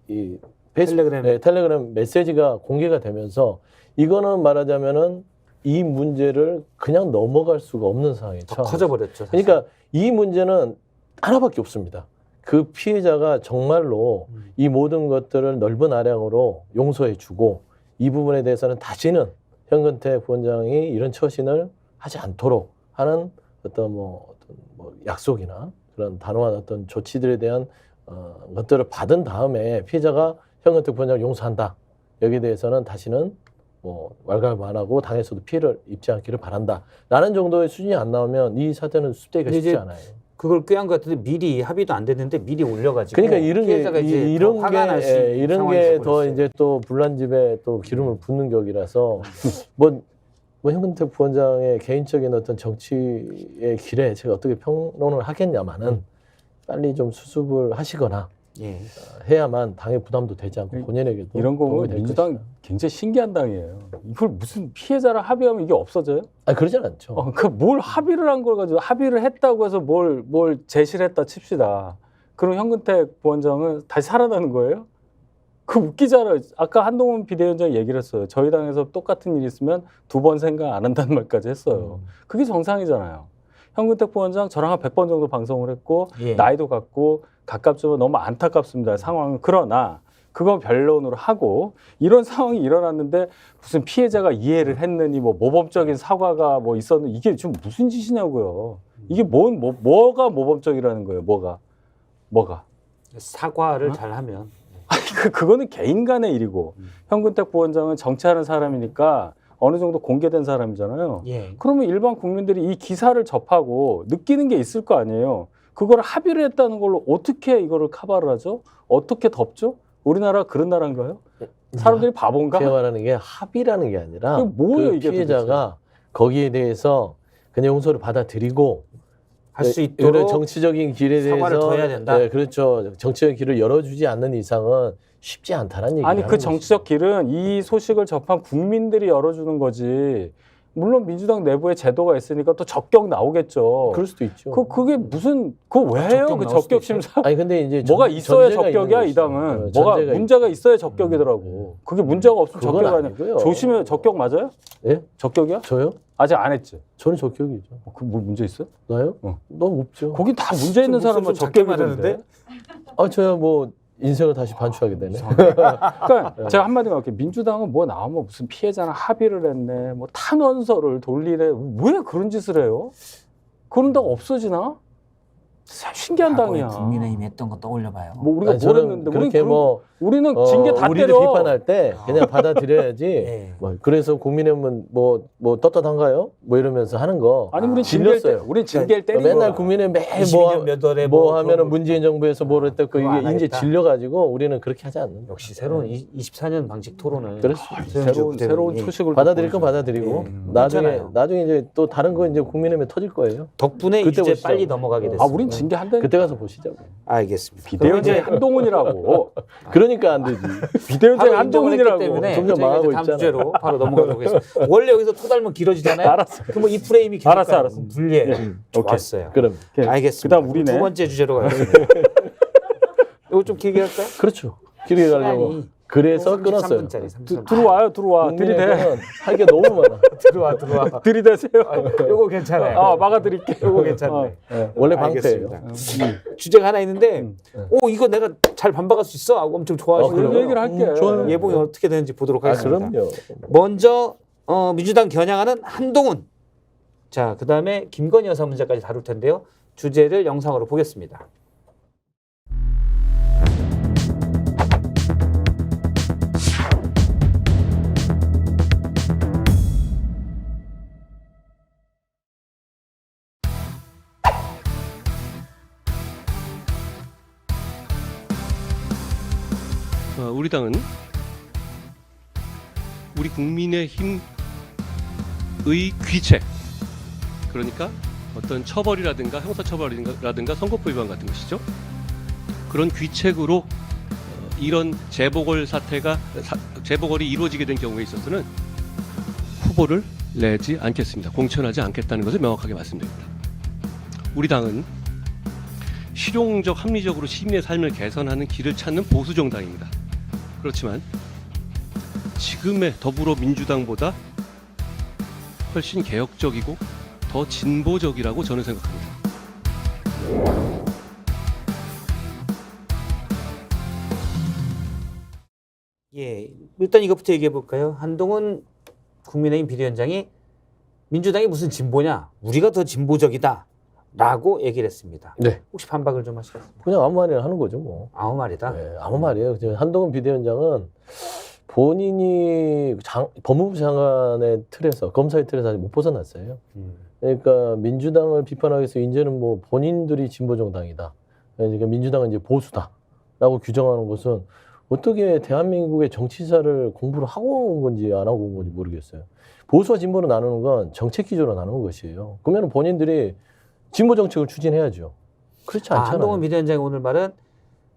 이 텔레그램 메시지가 공개가 되면서 이거는 말하자면은 이 문제를 그냥 넘어갈 수가 없는 상황에 더 처한 커져버렸죠. 사실. 그러니까 이 문제는 하나밖에 없습니다. 그 피해자가 정말로 이 모든 것들을 넓은 아량으로 용서해주고 이 부분에 대해서는 다시는 현근택 부원장이 이런 처신을 하지 않도록 하는 어떤 약속이나 그런 단호한 어떤 조치들에 대한 것들을 받은 다음에 피해자가 현근택 부원장을 용서한다. 여기에 대해서는 다시는 왈가왈부 안 하고 당에서도 피해를 입지 않기를 바란다. 라는 정도의 수준이 안 나오면 이 사태는 수대가 쉽지 않아요. 그걸 꾀한 것 같은데 미리 합의도 안 됐는데 미리 올려가지고 그러니까 이런 게 더 벌였어요. 이제 또 불난집에 또 기름을 붓는 격이라서 뭐 현근택 부원장의 개인적인 어떤 정치의 길에 제가 어떻게 평론을 하겠냐마는 빨리 좀 수습을 하시거나 예. 해야만 당의 부담도 되지 않고 본인에게도 이런 거 도움이 보면 될 민주당 것이다. 굉장히 신기한 당이에요. 이걸 무슨 피해자랑 합의하면 이게 없어져요? 그러진 않죠. 그 뭘 합의를 한 걸 가지고 합의를 했다고 해서 뭘 제시를 했다 칩시다. 그럼 현근택 부원장은 다시 살아나는 거예요? 그 웃기잖아요. 아까 한동훈 비대위원장이 얘기를 했어요. 저희 당에서 똑같은 일이 있으면 2번 생각 안 한다는 말까지 했어요. 그게 정상이잖아요. 현근택 부원장 저랑 한 100번 정도 방송을 했고 예. 나이도 같고 가깝지만 너무 안타깝습니다. 상황은. 그러나 그건 변론으로 하고 이런 상황이 일어났는데 무슨 피해자가 이해를 했느니 모범적인 사과가 있었느니 이게 좀 무슨 짓이냐고요. 이게 뭐가 모범적이라는 거예요. 뭐가. 사과를 잘하면 그거는 개인 간의 일이고 현근택 부원장은 정치하는 사람이니까 어느 정도 공개된 사람이잖아요. 예. 그러면 일반 국민들이 이 기사를 접하고 느끼는 게 있을 거 아니에요. 그걸 합의를 했다는 걸로 어떻게 이거를 커버를 하죠? 어떻게 덮죠? 우리나라가 그런 나라인가요? 사람들이 바본가? 제가 말하는 게 합의라는 게 아니라 이게 뭐예요, 그 이게 피해자가 거기에 대해서 그냥 용서를 받아들이고 할 수 이런 있도록 정치적인 길에 사과를 대해서 더 해야 된다. 네, 그렇죠. 정치적인 길을 열어주지 않는 이상은 쉽지 않다는 얘기예요. 아니 그 정치적 길은 이 소식을 접한 국민들이 열어주는 거지. 물론 민주당 내부에 제도가 있으니까 또 적격 나오겠죠. 그럴 수도 있죠. 그게 무슨 왜 해요? 적격 그 나올 수도 적격 심사. 아니 근데 이제 뭐가 있어야 전제가 적격이야 있는 이 당은. 것이죠. 뭐가 전제가 문제가 있어야 적격이더라고. 그게 문제가 없으면 그건 적격 아니야. 아니고요. 조심해. 적격 맞아요? 예? 적격이야? 저요? 아직 안 했지. 저는 적격이죠. 뭐 문제 있어? 나요? 어. 너무 없죠. 거기 다 문제 있는 좀 사람만 목소리 좀 작게 적격이던데. 저야 뭐 인생을 다시 반추하게 되네. 그러니까 제가 한마디만 할게요. 민주당은 나오면 무슨 피해자랑 합의를 했네, 탄원서를 돌리네. 왜 그런 짓을 해요? 그런 당 없어지나? 참 신기한 과거에 당이야. 국민의힘 했던 거 떠올려봐요. 우리가 아니, 뭘 저는 했는데 그렇게 우리는 징계 다 우리를 때려. 비판할 때 그냥 받아들여야지. 예. 그래서 국민의힘은 뭐 떳떳한가요? 이러면서 하는 거. 아니 우리 징계일 때, 질렸어요. 우리 징계일 때린 맨날 거야. 국민의힘 매일 22년 몇 월에 하면은 문재인 정부에서 뭘 했다고 그거 안 이게 이제 하겠다. 질려가지고 우리는 그렇게 하지 않는다. 역시 새로운 24년 방식 토론을 그럴 수 새로운 초식을 받아들일 건 받아들이고 괜찮아요. 나중에 이제 또 다른 거 이제 국민의힘에 터질 거예요. 덕분에 이 그때 주제 보시죠. 빨리 넘어가게 됐습니다. 우린 징계 한다니까. 그때 가서 보시자고. 알겠습니다. 비대위원장이 한동훈이라고. 그러니까 안 되지. 비대위원장이 바로 인정을 했기 한동훈이라고. 때문에 점점 저희가 망하고 이제 다음 있잖아. 주제로 바로 넘어가도록 하겠습니다. 원래 여기서 토달면 길어지잖아요. 알았어. 그럼 이 프레임이 알았어. 불리해요. 오케이. 좋았어요. 그럼 알겠습니다. 그다음 우리네. 두 번째 주제로 가겠습니다. 이거 좀 길게 할까요? 그렇죠. 길게 가려고. 시간이 그래서 끊었어요. 33분짜리 33분. 들어와. 들이대. 국민의힘은 할 게 너무 많아. 들어와. 들이대세요. 이거 괜찮아요. 막아드릴게. 이거 괜찮네. 원래 방패예요. 알겠습니다. 주제가 하나 있는데, 이거 내가 잘 반박할 수 있어? 하고 엄청 좋아하시는 그 얘기를 할게. 좋아요. 예봉이 어떻게 되는지 보도록 하겠습니다. 그럼요. 먼저 민주당 겨냥하는 한동훈. 자, 그다음에 김건희 여사 문제까지 다룰 텐데요. 주제를 영상으로 보겠습니다. 우리 당은 우리 국민의힘의 귀책, 그러니까 어떤 처벌이라든가 형사처벌이라든가 선거법 위반 같은 것이죠. 그런 귀책으로 이런 재보궐이 이루어지게 된 경우에 있어서는 후보를 내지 않겠습니다. 공천하지 않겠다는 것을 명확하게 말씀드립니다. 우리 당은 실용적, 합리적으로 시민의 삶을 개선하는 길을 찾는 보수 정당입니다. 그렇지만 지금의 더불어민주당보다 훨씬 개혁적이고 더 진보적이라고 저는 생각합니다. 예, 일단 이것부터 얘기해 볼까요? 한동훈 국민의힘 비대위원장이 민주당이 무슨 진보냐? 우리가 더 진보적이다라고 얘기를 했습니다. 네. 혹시 반박을 좀 하시겠습니까? 그냥 아무 말이나 하는 거죠, 뭐. 아무 말이다. 네, 아무 말이에요. 지금 한동훈 비대위원장은 본인이 법무부 장관의 틀에서, 검사의 틀에서 아직 못 벗어났어요. 그러니까 민주당을 비판하기 위해서 이제는 뭐 본인들이 진보정당이다. 그러니까 민주당은 이제 보수다라고 규정하는 것은 어떻게 대한민국의 정치사를 공부를 하고 온 건지 안 하고 온 건지 모르겠어요. 보수와 진보로 나누는 건 정책 기조로 나누는 것이에요. 그러면 본인들이 진보 정책을 추진해야죠. 그렇지 않잖아요. 한동훈 비대위원장의 오늘 말은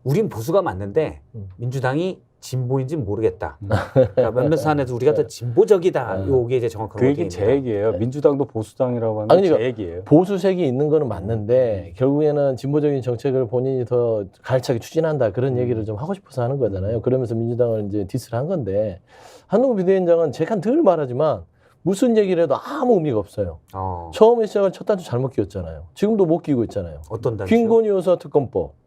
우린 보수가 맞는데 민주당이 진보인지 모르겠다. 그러니까 몇몇 사안에서 우리가 더 진보적이다. 요게 이제 정확한 그 얘기는 제 얘기예요. 민주당도 보수당이라고 하는 아니, 게 제 그러니까 얘기예요. 보수색이 있는 거는 맞는데 결국에는 진보적인 정책을 본인이 더 가열차게 추진한다 그런 얘기를 좀 하고 싶어서 하는 거잖아요. 그러면서 민주당을 이제 디스를 한 건데 한동훈 비대위원장은 제가 늘 말하지만 무슨 얘기를 해도 아무 의미가 없어요. 처음에 시작을 첫 단추 잘못 끼웠잖아요. 지금도 못 끼고 있잖아요. 어떤 단추요? 김건희 여사 특검법.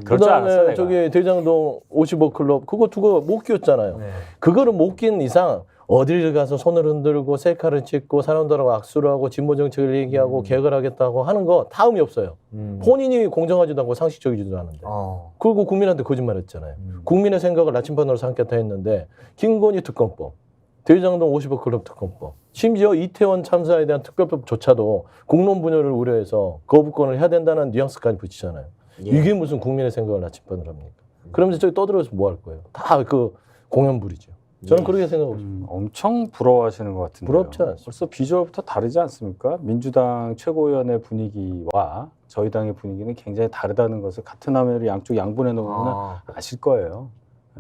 그렇지 않았어, 그다음에 내가. 저기 대장동 50억 클럽 그거 두고 못 끼웠잖아요. 네. 그거를 못 끼는 이상 어디를 가서 손을 흔들고 셀카를 찍고 사람들하고 악수를 하고 진보 정책을 얘기하고 개혁을 하겠다고 하는 거 다 의미 없어요. 본인이 공정하지도 않고 상식적이지도 않은데. 그리고 국민한테 거짓말했잖아요. 국민의 생각을 나침반으로 삼겠다 했는데 김건희 특검법, 대장동 50억 클럽 특검법, 심지어 이태원 참사에 대한 특별법조차도 공론 분열을 우려해서 거부권을 해야 된다는 뉘앙스까지 붙이잖아요. 예. 이게 무슨 국민의 생각을 나침반으로 합니까? 그러면서 저기 떠들어서 뭐 할 거예요? 다 그 공연불이죠. 저는 그렇게 생각하고 싶어요. 엄청 부러워하시는 것 같은데요. 부럽지 않습니다. 벌써 비주얼부터 다르지 않습니까? 민주당 최고위원의 분위기와 저희 당의 분위기는 굉장히 다르다는 것을 같은 화면을 양쪽 양분해 놓으면 아실 거예요.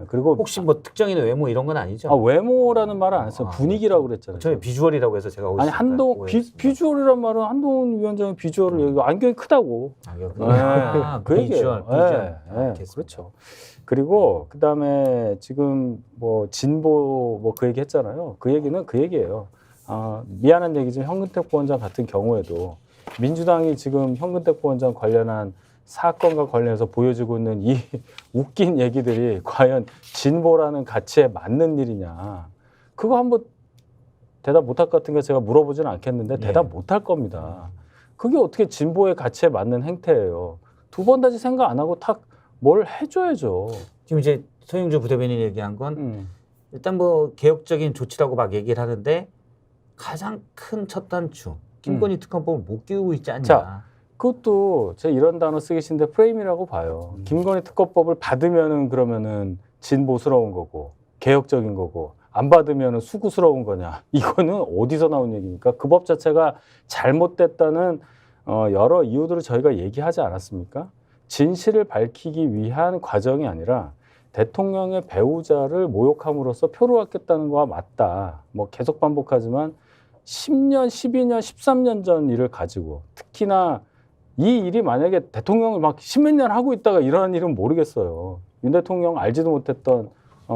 그리고 혹시 뭐 특정인의 외모 이런 건 아니죠? 외모라는 말을 안 했어요. 분위기라고 그랬잖아요. 저희 비주얼이라고 해서 제가 아니 비주얼이란 말은 한동훈 위원장의 비주얼을 얘기하고 안경이 크다고. 그 얘기예요. 그렇죠. 그리고 그다음에 지금 뭐 진보 뭐 그 얘기 했잖아요. 그 얘기는 그 얘기예요. 미안한 얘기지만 현근택 부원장 같은 경우에도 민주당이 지금 현근택 부원장 관련한 사건과 관련해서 보여주고 있는 이 웃긴 얘기들이 과연 진보라는 가치에 맞는 일이냐. 그거 한번 대답 못할 것 같은 게 제가 물어보지는 않겠는데 대답 못할 겁니다. 그게 어떻게 진보의 가치에 맞는 행태예요. 두 번 다시 생각 안 하고 탁 뭘 해줘야죠. 지금 이제 서영주 부대변인이 얘기한 건 일단 뭐 개혁적인 조치라고 막 얘기를 하는데 가장 큰 첫 단추 김건희 특검법을 못 끼우고 있지 않냐. 자, 그것도 제가 이런 단어 쓰기 싫은데 프레임이라고 봐요. 김건희 특검법을 받으면은 그러면은 진보스러운 거고 개혁적인 거고 안 받으면은 수구스러운 거냐. 이거는 어디서 나온 얘기입니까? 그 법 자체가 잘못됐다는 여러 이유들을 저희가 얘기하지 않았습니까? 진실을 밝히기 위한 과정이 아니라 대통령의 배우자를 모욕함으로써 표를 얻겠다는 거와 맞다. 뭐 계속 반복하지만 10년, 12년, 13년 전 일을 가지고 특히나 이 일이 만약에 대통령이 막 10몇 년 하고 있다가 일어난 일은 모르겠어요. 윤 대통령 알지도 못했던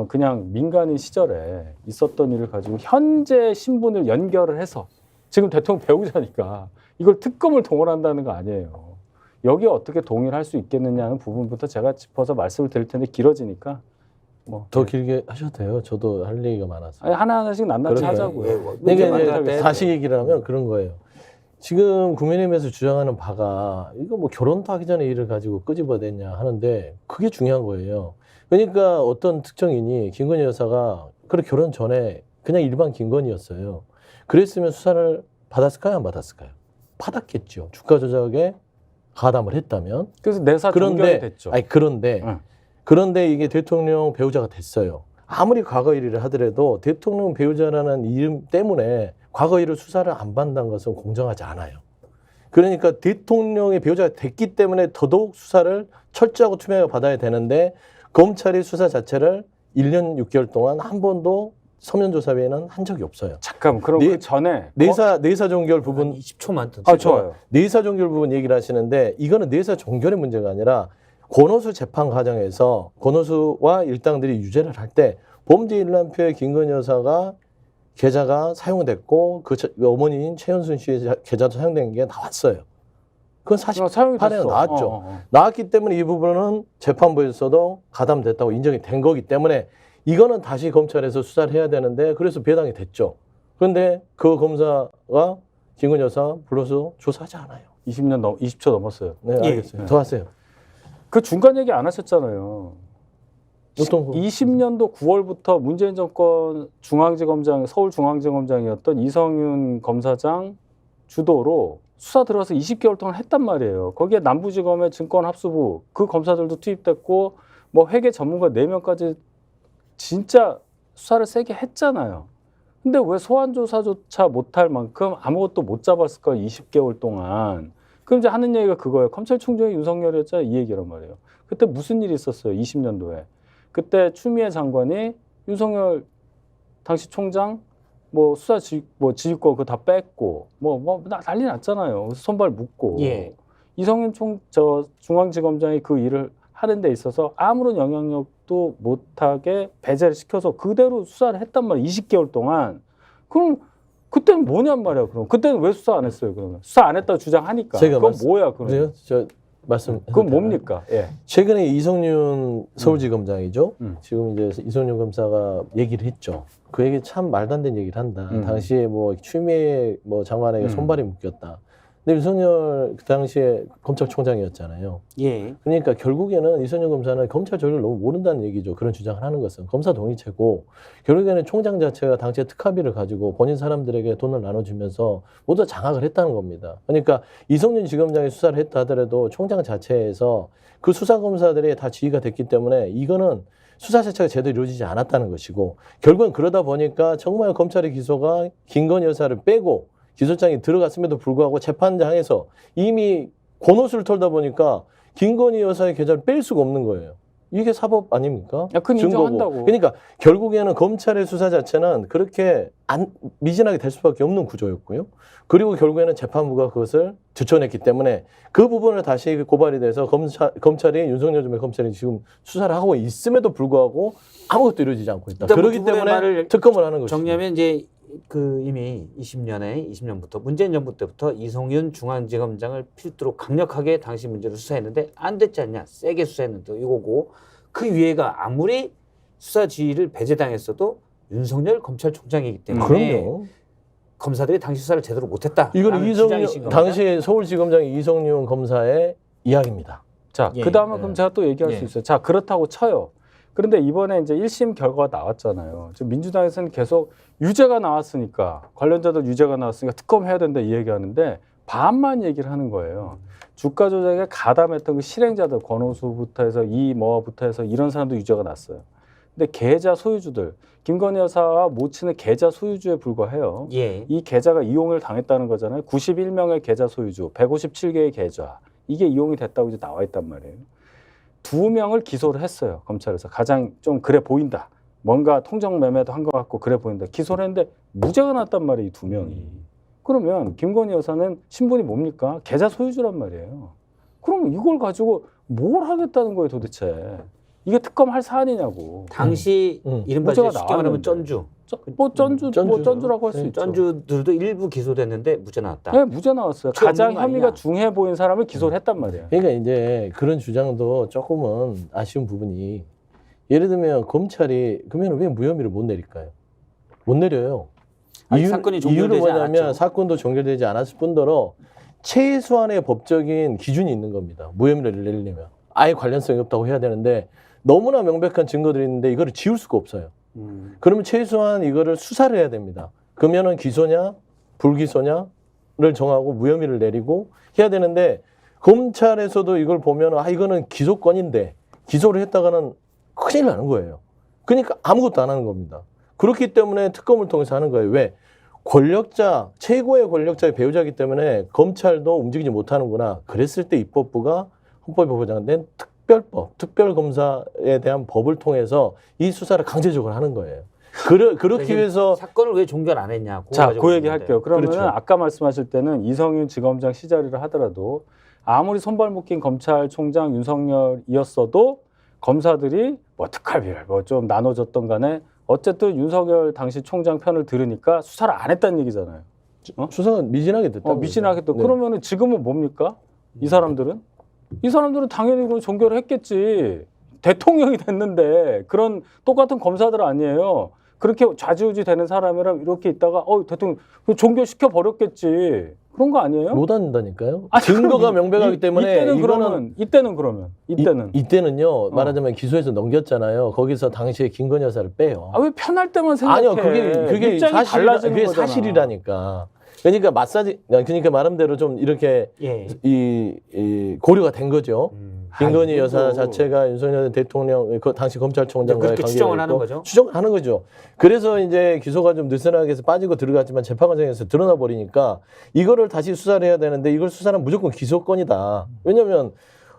그냥 민간인 시절에 있었던 일을 가지고 현재 신분을 연결을 해서 지금 대통령 배우자니까 이걸 특검을 동원한다는 거 아니에요. 여기에 어떻게 동의를 할 수 있겠느냐는 부분부터 제가 짚어서 말씀을 드릴 텐데 길어지니까 뭐 더 길게 하셔도 돼요. 저도 할 얘기가 많아서. 아니, 하나하나씩 낱낱이 그러니까요. 하자고요. 그러니까 이제 다시 얘기를 하면 그런 거예요. 지금 국민의힘에서 주장하는 바가 이거 뭐 결혼도 하기 전에 일을 가지고 끄집어냈냐 하는데 그게 중요한 거예요. 그러니까 어떤 특정인이 김건희 여사가 그래 결혼 전에 그냥 일반 김건희였어요. 그랬으면 수사를 받았을까요? 안 받았을까요? 받았겠죠. 주가 조작에 가담을 했다면. 그래서 내사 종결이 됐죠. 아니 그런데 응. 그런데 이게 대통령 배우자가 됐어요. 아무리 과거 일을 하더라도 대통령 배우자라는 이름 때문에 과거 일을 수사를 안 받는다는 것은 공정하지 않아요. 그러니까 대통령의 배우자가 됐기 때문에 더더욱 수사를 철저하고 투명하게 받아야 되는데 검찰이 수사 자체를 1년 6개월 동안 한 번도 서면조사위에는 한 적이 없어요. 잠깐 그럼 네- 그 전에 내사 종결 부분 20초만 더. 아 좋아요. 내사 종결 부분 얘기를 하시는데 이거는 내사 종결의 문제가 아니라 권오수 재판 과정에서 권오수와 일당들이 유죄를 할 때 범죄 일람표에 김건희 여사가 계좌가 사용됐고 그 어머니인 최현순 씨의 계좌도 사용된 게 나왔어요. 그건 사실 사용이 판에 됐어. 나왔죠. 나왔기 때문에 이 부분은 재판부에서도 가담됐다고 인정이 된 거기 때문에 이거는 다시 검찰에서 수사를 해야 되는데 그래서 배당이 됐죠. 그런데 그 검사가 김건희 여사 불러서 조사하지 않아요. 20초 넘었어요. 네, 예. 알겠어요. 더 하세요. 그 중간 얘기 안 하셨잖아요. 어떤 거? 20년도 9월부터 문재인 정권 중앙지검장, 서울중앙지검장이었던 이성윤 검사장 주도로 수사 들어가서 20개월 동안 했단 말이에요. 거기에 남부지검의 증권합수부 그 검사들도 투입됐고 뭐 회계 전문가 4명까지 진짜 수사를 세게 했잖아요. 근데 왜 소환조사조차 못할 만큼 아무것도 못 잡았을까 20개월 동안. 그럼 이제 하는 얘기가 그거예요. 검찰총장이 윤석열이었잖아요. 이 얘기란 말이에요. 그때 무슨 일이 있었어요? 20년도에. 그때 추미애 장관이 윤석열 당시 총장 뭐 수사 지휘권 그거 다 뺐고 난리 났잖아요. 손발 묶고. 예. 이성윤 중앙지검장이 그 일을 하는 데 있어서 아무런 영향력도 못하게 배제를 시켜서 그대로 수사를 했단 말이에요. 20개월 동안. 그럼 그때는 뭐냔 말이야. 그럼 그때는 왜 수사 안 했어요? 그러면 수사 안 했다고 주장하니까. 제가 그건 뭐야? 그럼 그래요? 저 말씀. 그건 뭡니까? 예. 최근에 이성윤 서울지검장이죠. 지금 이제 이성윤 검사가 얘기를 했죠. 그 얘기 참 말도 안 되는 얘기를 한다. 당시에 뭐 추미애 뭐 장관에게 손발이 묶였다. 근데 윤석열 그 당시에 검찰총장이었잖아요. 예. 그러니까 결국에는 이성윤 검사는 검찰 조직을 너무 모른다는 얘기죠. 그런 주장을 하는 것은 검사 동의체고 결국에는 총장 자체가 당시에 특활비를 가지고 본인 사람들에게 돈을 나눠주면서 모두 장악을 했다는 겁니다. 그러니까 이성윤 지검장이 수사를 했다 하더라도 총장 자체에서 그 수사 검사들이 다 지휘가 됐기 때문에 이거는 수사 자체가 제대로 이루어지지 않았다는 것이고 결국은 그러다 보니까 정말 검찰의 기소가 김건희 여사를 빼고 기소장이 들어갔음에도 불구하고 재판장에서 이미 권오수를 털다 보니까 김건희 여사의 계좌를 뺄 수가 없는 거예요. 이게 사법 아닙니까? 야, 그건 증거고. 인정한다고. 그러니까 결국에는 검찰의 수사 자체는 그렇게 미진하게 될 수밖에 없는 구조였고요. 그리고 결국에는 재판부가 그것을 주쳐냈기 때문에 그 부분을 다시 고발이 돼서 검찰이 윤석열 전 검찰이 지금 수사를 하고 있음에도 불구하고 아무것도 이루어지지 않고 있다. 일단 뭐 그렇기 두 분의 때문에 말을 특검을 하는 것이죠. 정리하면 이제 그 이미 20년부터 문재인 정부 때부터 이성윤 중앙지검장을 필두로 강력하게 당시 문제를 수사했는데 안 됐지 않냐, 세게 수사했는데 이거고 그 위에가 아무리 수사 지휘를 배제당했어도 윤석열 검찰총장이기 때문에 그럼요. 검사들이 당시 수사를 제대로 못했다. 이거는 이성윤 당시 서울지검장 이성윤 검사의 이야기입니다. 자, 예. 그 다음에 그럼 제가 또 얘기할 예. 수 있어요. 자, 그렇다고 쳐요. 그런데 이번에 이제 1심 결과가 나왔잖아요. 지금 민주당에서는 계속 유죄가 나왔으니까, 관련자들 유죄가 나왔으니까 특검해야 된다 이 얘기하는데 반만 얘기를 하는 거예요. 주가 조작에 가담했던 그 실행자들, 권오수부터 해서 이뭐부터 해서 이런 사람도 유죄가 났어요. 근데 계좌 소유주들, 김건희 여사와 모친은 계좌 소유주에 불과해요. 예. 이 계좌가 이용을 당했다는 거잖아요. 91명의 계좌 소유주, 157개의 계좌. 이게 이용이 됐다고 이제 나와 있단 말이에요. 2명을 기소를 했어요. 검찰에서. 가장 좀 그래 보인다. 뭔가 통정 매매도 한 것 같고 그래 보인다. 기소를 했는데 무죄가 났단 말이에요. 이 2명이. 그러면 김건희 여사는 신분이 뭡니까? 계좌 소유주란 말이에요. 그럼 이걸 가지고 뭘 하겠다는 거예요 도대체. 이게 특검할 사안이냐고. 당시 이른바 무죄가 이제 쉽게 말하면 나왔는데. 쩐주. 쩐주라고 할 수 있죠. 쩐주들도 일부 기소됐는데 무죄 나왔다. 네, 무죄 나왔어요. 처음 가장 보는 거 혐의가 아니냐? 중해 보인 사람을 기소를 했단 말이에요. 그러니까 이제 그런 주장도 조금은 아쉬운 부분이 예를 들면 검찰이 그러면 왜 무혐의를 못 내릴까요? 못 내려요. 아직 사건이 종결되지 이유는 뭐냐면 않았죠. 사건도 종결되지 않았을 뿐더러 최소한의 법적인 기준이 있는 겁니다. 무혐의를 내리려면 아예 관련성이 없다고 해야 되는데 너무나 명백한 증거들이 있는데 이거를 지울 수가 없어요. 그러면 최소한 이거를 수사를 해야 됩니다. 그러면은 기소냐 불기소냐를 정하고 무혐의를 내리고 해야 되는데 검찰에서도 이걸 보면 이거는 기소권인데 기소를 했다가는 큰일 나는 거예요. 그러니까 아무것도 안 하는 겁니다. 그렇기 때문에 특검을 통해서 하는 거예요. 왜? 권력자, 최고의 권력자의 배우자이기 때문에 검찰도 움직이지 못하는구나. 그랬을 때 입법부가 헌법에 보장된 특별법, 특별검사에 대한 법을 통해서 이 수사를 강제적으로 하는 거예요. 그렇기 위해서 사건을 왜 종결 안 했냐. 자, 그 얘기 할게요. 그러면 그렇죠. 아까 말씀하실 때는 이성윤 지검장 시절이라 하더라도 아무리 손발 묶인 검찰총장 윤석열이었어도 검사들이 뭐 특활비를 뭐 좀 나눠줬던 간에 어쨌든 윤석열 당시 총장 편을 들으니까 수사를 안 했다는 얘기잖아요. 수사가 미진하게 됐다. 미진하게 또 네. 그러면은 지금은 뭡니까? 이 사람들은 당연히 그럼 종결을 했겠지. 대통령이 됐는데 그런 똑같은 검사들 아니에요. 그렇게 좌지우지 되는 사람이랑 이렇게 있다가 대통령 종결시켜 버렸겠지. 그런 거 아니에요? 못 한다니까요. 아니, 증거가 그럼 명백하기 때문에 이때는 그러면 이때는요. 말하자면 기소해서 넘겼잖아요. 거기서 당시에 김건희 여사를 빼요. 아 왜 편할 때만 생각해? 아니요, 그게 입장이 달라지는 그게 거잖아. 사실이라니까. 그러니까 그러니까 말함대로 좀 이렇게 예. 이 고려가 된 거죠. 김건희 아, 여사 이것도- 자체가 윤석열 대통령 그 당시 검찰총장과의 그렇게 관계가 추정을 하는 있고 거죠? 추정을 하는 거죠. 그래서 이제 기소가 좀 느슨하게 해서 빠지고 들어갔지만 재판과정에서 드러나 버리니까 이거를 다시 수사를 해야 되는데 이걸 수사는 무조건 기소권이다. 왜냐하면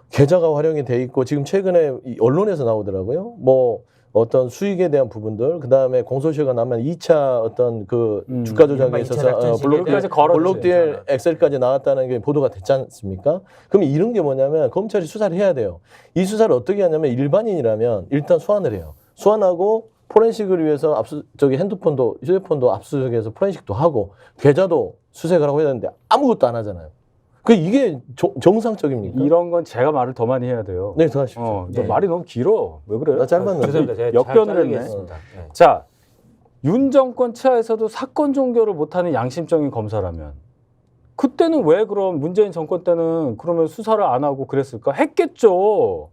계좌가 활용이 돼 있고 지금 최근에 이 언론에서 나오더라고요. 뭐 어떤 수익에 대한 부분들, 그 다음에 공소시효가 나면 2차 어떤 그 주가 조작에 이른바 있어서 2차 작전 시기에 블록까지 걸어주지. 블록딜 엑셀까지 나왔다는 게 보도가 됐지 않습니까? 그럼 이런 게 뭐냐면 검찰이 수사를 해야 돼요. 이 수사를 어떻게 하냐면 일반인이라면 일단 소환을 해요. 소환하고 포렌식을 위해서 저기 핸드폰도 휴대폰도 압수수색해서 포렌식도 하고 계좌도 수색을 하고 해야 되는데 아무것도 안 하잖아요. 이게 정상적입니까? 이런 건 제가 말을 더 많이 해야 돼요. 네, 더 하십시오. 너 네. 말이 너무 길어. 왜 그래? 나 짧았는데. 죄송합니다. 제가 역변을 잘 했네. 자르겠습니다. 네. 자, 윤 정권 치하에서도 사건 종결을 못하는 양심적인 검사라면 그때는 왜 그럼 문재인 정권 때는 그러면 수사를 안 하고 그랬을까? 했겠죠.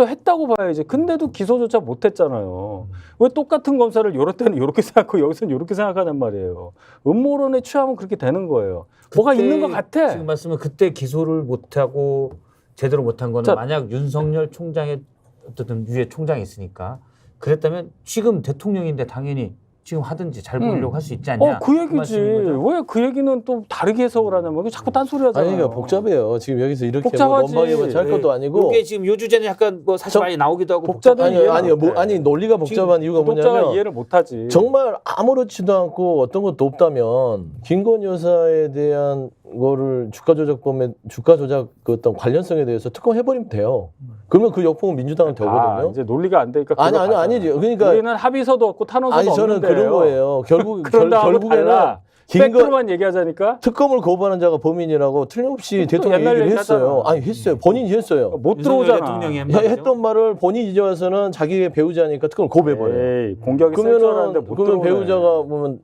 했다고 봐야지. 근데도 기소조차 못했잖아요. 왜 똑같은 검사를 요럴 때는 이렇게 생각하고 여기서는 이렇게 생각하냔 말이에요. 음모론에 취하면 그렇게 되는 거예요. 뭐가 그때 있는 것 같아. 지금 말씀은 그때 기소를 못하고 제대로 못한 거는 자, 만약 윤석열 총장의 어쨌든 위에 총장이 있으니까 그랬다면 지금 대통령인데 당연히 지금 하든지 잘 보이려고 할 수 있지 않냐. 그 얘기지. 말씀인 거죠? 왜 그 얘기는 또 다르게 해석을 하냐면 자꾸 딴소리 하잖아요. 아니, 그러니까 복잡해요. 지금 여기서 이렇게 복잡하지. 넘방해서 할 것도 아니고. 이게 지금 요 주제는 약간 뭐 사실 많이 나오기도 하고 독자들이 복잡한 이해를 아니, 아니, 논리가 복잡한 이유가 구독자가 뭐냐면 이해를 못하지. 정말 아무렇지도 않고 어떤 것도 없다면 김건희 여사에 대한 거를 주가 조작 그 어떤 관련성에 대해서 특검해버리면 돼요. 그러면 그 역풍은 민주당한테 오거든요. 이제 논리가 안 되니까. 아니지. 그러니까 우리는 합의서도 없고 탄원서도 아니 저는 없는데요. 그런 거예요. 그런다고 결국에는 달라. 팩트로만 얘기하자니까. 특검을 거부하는 자가 범인이라고 틀림없이 또 대통령이 옛날 얘기를 얘기하잖아. 했어요. 아니 했어요. 본인이 했어요. 못 윤석열 들어오잖아. 대통령이 한 말이죠. 했던 말을 본인이 이제 와서는 자기의 배우자니까 특검을 거부해버려요. 에이, 공격이 셀 줄 알았는데 못 그러면 들어오네. 배우자가 보면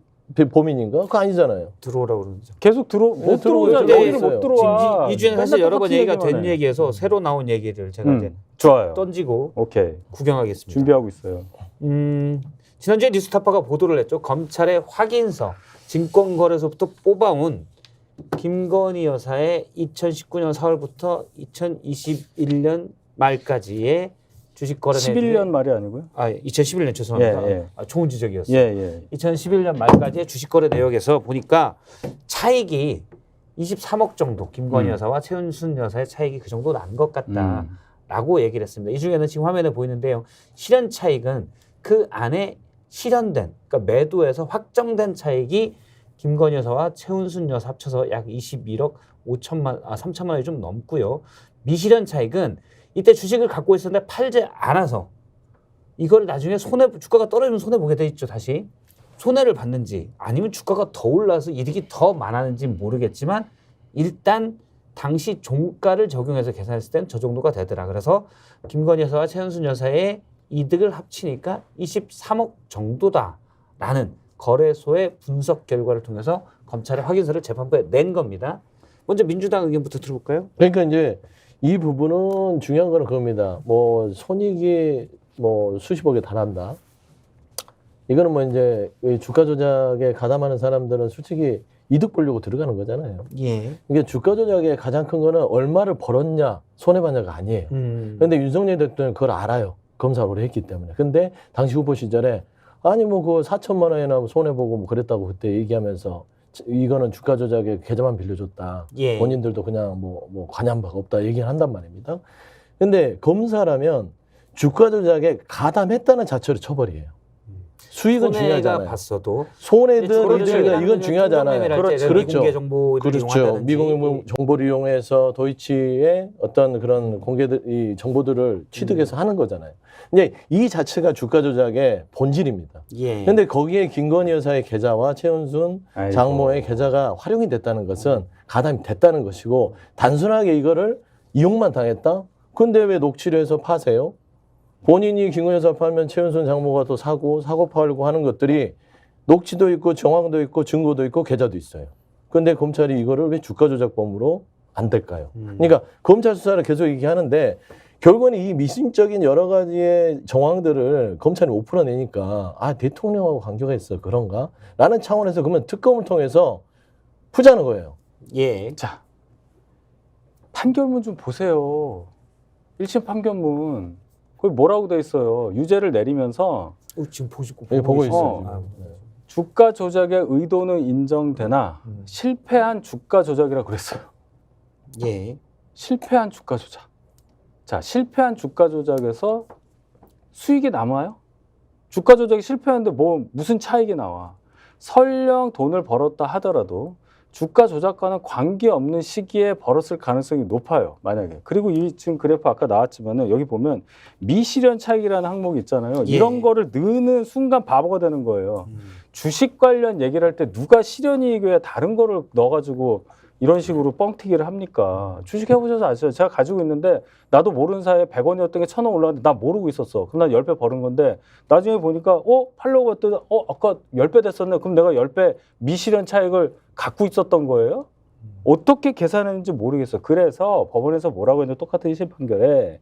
범인인가? 그거 아니잖아요. 들어오라고 그러죠. 계속 못 들어오잖아. 들어오죠. 여기를 못 들어와. 지금 이 주에는 사실 맨날 여러 번 똑같은 얘기가 얘기만 된 해. 얘기에서 새로 나온 얘기를 제가 이제 좋아요. 던지고 오케이. 구경하겠습니다. 준비하고 있어요. 지난주에 뉴스타파가 보도를 했죠. 검찰의 확인서, 증권거래소부터 뽑아온 김건희 여사의 2019년 4월부터 2021년 말까지의 주식거래 11년 말이 아니고요. 2011년 죄송합니다. 예. 좋은 지적이었어요. 예. 2011년 말까지의 주식거래 내역에서 보니까 차익이 23억 정도 김건희 여사와 최은순 여사의 차익이 그 정도 난 것 같다라고 얘기를 했습니다. 이 중에는 지금 화면에 보이는데요. 실현 차익은 그 안에 실현된 그러니까 매도에서 확정된 차익이 김건희 여사와 최은순 여사 합쳐서 약 21억 3천만 원이 좀 넘고요. 미실현 차익은 이때 주식을 갖고 있었는데 팔지 않아서 이걸 나중에 주가가 떨어지면 손해 보게 돼 있죠. 다시 손해를 받는지 아니면 주가가 더 올라서 이득이 더 많았는지 모르겠지만 일단 당시 종가를 적용해서 계산했을 땐 저 정도가 되더라. 그래서 김건희 여사와 최은순 여사의 이득을 합치니까 23억 정도다라는 거래소의 분석 결과를 통해서 검찰의 확인서를 재판부에 낸 겁니다. 먼저 민주당 의견부터 들어볼까요? 그러니까 이제 이 부분은 중요한 거는 그겁니다. 뭐 손익이 뭐 수십억에 달한다. 이거는 뭐 이제 이 주가 조작에 가담하는 사람들은 솔직히 이득 보려고 들어가는 거잖아요. 예. 이게 주가 조작의 가장 큰 거는 얼마를 벌었냐, 손해봤냐가 아니에요. 근데 윤석열 대통령은 그걸 알아요. 검사를 오래 했기 때문에. 근데 당시 후보 시절에 아니 뭐 그 4천만 원이나 손해보고 뭐 그랬다고 그때 얘기하면서 이거는 주가 조작에 계좌만 빌려줬다. 예. 본인들도 그냥 뭐 관여한 바가 없다 얘기를 한단 말입니다. 근데 검사라면 주가 조작에 가담했다는 자체로 처벌이에요. 수익은 손해가 중요하잖아요. 봤어도 손해든 이득이든 이건 중요하지 않아요. 그렇죠. 미공개 정보를 그렇죠. 이용한다든지. 미공개 정보를 이용해서 도이치의 어떤 그런 이 정보들을 취득해서 하는 거잖아요. 근데 이 자체가 주가 조작의 본질입니다. 예. 근데 거기에 김건희 여사의 계좌와 최은순 아이고. 장모의 계좌가 활용이 됐다는 것은 가담이 됐다는 것이고 단순하게 이거를 이용만 당했다? 근데 왜 녹취를 해서 파세요? 본인이 김건희 여사 팔면 최은순 장모가 또 사고 팔고 하는 것들이 녹취도 있고 정황도 있고 증거도 있고 계좌도 있어요. 근데 검찰이 이거를 왜 주가 조작범으로 안 될까요? 그러니까 검찰 수사를 계속 얘기하는데 결국은 이 미심적인 여러 가지의 정황들을 검찰이 못 풀어내니까 아 대통령하고 관계가 있어 그런가? 라는 차원에서 그러면 특검을 통해서 푸자는 거예요. 예. 자, 판결문 좀 보세요. 1심 판결문. 거기 뭐라고 돼 있어요? 유죄를 내리면서 지금 보시고 여기 보고 있어요. 어. 주가 조작의 의도는 인정되나 실패한 주가 조작이라고 그랬어요. 예. 실패한 주가 조작. 자, 실패한 주가 조작에서 수익이 남아요? 주가 조작이 실패하는데 뭐 무슨 차익이 나와? 설령 돈을 벌었다 하더라도 주가 조작과는 관계없는 시기에 벌었을 가능성이 높아요. 만약에. 그리고 이 지금 그래프 아까 나왔지만은 여기 보면 미실현 차익이라는 항목이 있잖아요. 예. 이런 거를 넣는 순간 바보가 되는 거예요. 주식 관련 얘기를 할 때 누가 실현이익에 다른 거를 넣어가지고 이런 식으로 뻥튀기를 합니까? 주식 해보셔서 아시죠? 제가 가지고 있는데 나도 모르는 사이에 100원이었던 게 1,000원 올라갔는데 나 모르고 있었어. 그럼 난 10배 버는 건데 나중에 보니까 팔려고 했더니 아까 10배 됐었네. 그럼 내가 10배 미실현 차익을 갖고 있었던 거예요? 어떻게 계산했는지 모르겠어. 그래서 법원에서 뭐라고 했냐면 똑같은 1심 판결에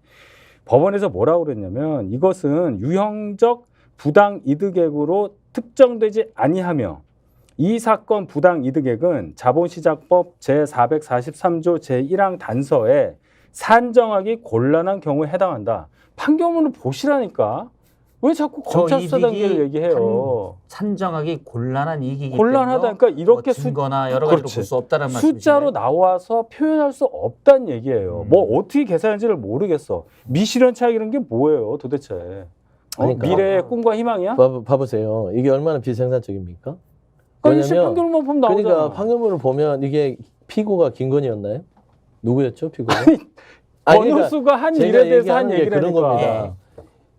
법원에서 뭐라고 그랬냐면 이것은 유형적 부당 이득액으로 특정되지 아니하며 이 사건 부당 이득액은 자본시장법 제443조 제1항 단서에 산정하기 곤란한 경우에 해당한다. 판결문을 보시라니까. 왜 자꾸 검찰 수사 단계를 얘기해요? 산정하기 곤란한 이익이기 곤란하다. 때문에 그러니까 이렇게 증거나 여러 가지로 그렇지. 볼 수 없다는 말씀이시죠. 숫자로 나와서 표현할 수 없다는 얘기예요. 뭐 어떻게 계산했는지를 모르겠어. 미실현 차익이라는 게 뭐예요 도대체? 그러니까. 미래의 꿈과 희망이야? 봐보세요. 이게 얼마나 비생산적입니까? 그러니까 1심 판결만 보면 나오잖아. 그러니까 판결문을 보면 이게 피고가 김건희였나요? 누구였죠 피고가? 권오수가 한 제가 일에 대해서 한 얘기하는 게 얘기를 그런 하니까. 겁니다.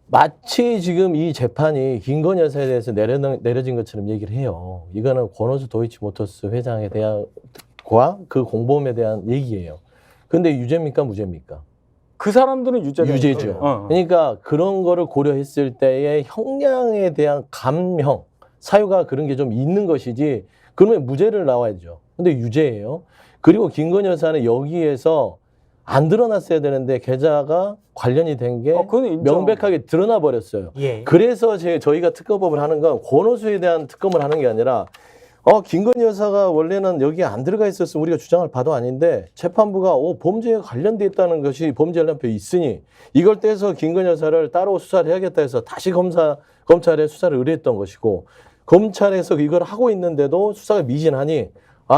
마치 지금 이 재판이 김건희 여사에 대해서 내려진 것처럼 얘기를 해요. 이거는 권오수 도이치모터스 회장에 대한과 그 공범에 대한 얘기예요. 근데 유죄입니까 무죄입니까? 그 사람들은 유죄죠. 그러니까 그런 거를 고려했을 때의 형량에 대한 감형, 사유가 그런 게 좀 있는 것이지 그러면 무죄를 나와야죠. 근데 유죄예요. 그리고 김건희 여사는 여기에서 안 드러났어야 되는데 계좌가 관련이 된 게 명백하게 드러나 버렸어요. 예. 그래서 저희가 특검법을 하는 건 권오수에 대한 특검을 하는 게 아니라 김건희 여사가 원래는 여기에 안 들어가 있었으면 우리가 주장할 바도 아닌데 재판부가 범죄에 관련돼 있다는 것이 범죄 연락표 있으니 이걸 떼서 김건희 여사를 따로 수사를 해야겠다 해서 다시 검찰에 수사를 의뢰했던 것이고 검찰에서 이걸 하고 있는데도 수사가 미진하니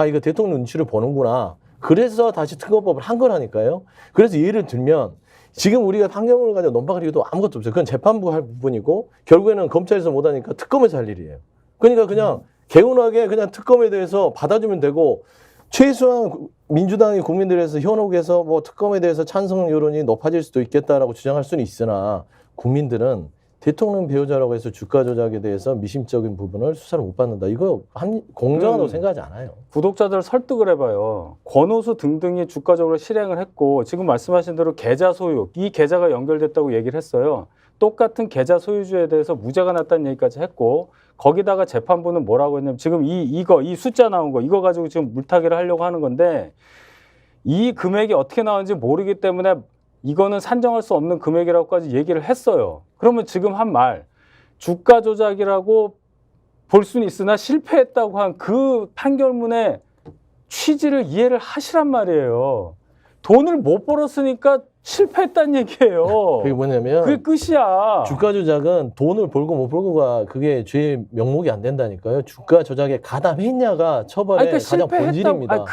이거 대통령 눈치를 보는구나. 그래서 다시 특검법을 한 거라니까요. 그래서 예를 들면 지금 우리가 판결문을 가지고 논박할 이유도 아무것도 없어요. 그건 재판부가 할 부분이고 결국에는 검찰에서 못하니까 특검에서 할 일이에요. 그러니까 그냥 개운하게 그냥 특검에 대해서 받아주면 되고 최소한 민주당이 국민들에서 현혹해서 뭐 특검에 대해서 찬성 여론이 높아질 수도 있겠다라고 주장할 수는 있으나 국민들은 대통령 배우자라고 해서 주가 조작에 대해서 미심적인 부분을 수사를 못 받는다. 이거 공정하다고 생각하지 않아요. 구독자들 설득을 해봐요. 권오수 등등이 주가적으로 실행을 했고 지금 말씀하신 대로 계좌 소유, 이 계좌가 연결됐다고 얘기를 했어요. 똑같은 계좌 소유주에 대해서 무죄가 났다는 얘기까지 했고 거기다가 재판부는 뭐라고 했냐면 지금 이 숫자 나온 거 이거 가지고 지금 물타기를 하려고 하는 건데 이 금액이 어떻게 나오는지 모르기 때문에 이거는 산정할 수 없는 금액이라고까지 얘기를 했어요. 그러면 지금 한 말 주가 조작이라고 볼 수는 있으나 실패했다고 한 그 판결문의 취지를 이해를 하시란 말이에요. 돈을 못 벌었으니까 실패했다는 얘기예요. 그게 뭐냐면 그게 끝이야. 주가 조작은 돈을 벌고 못 벌고가 그게 죄의 명목이 안 된다니까요. 주가 조작에 가담했냐가 처벌의 아니, 그러니까 가장 본질입니다. 아니,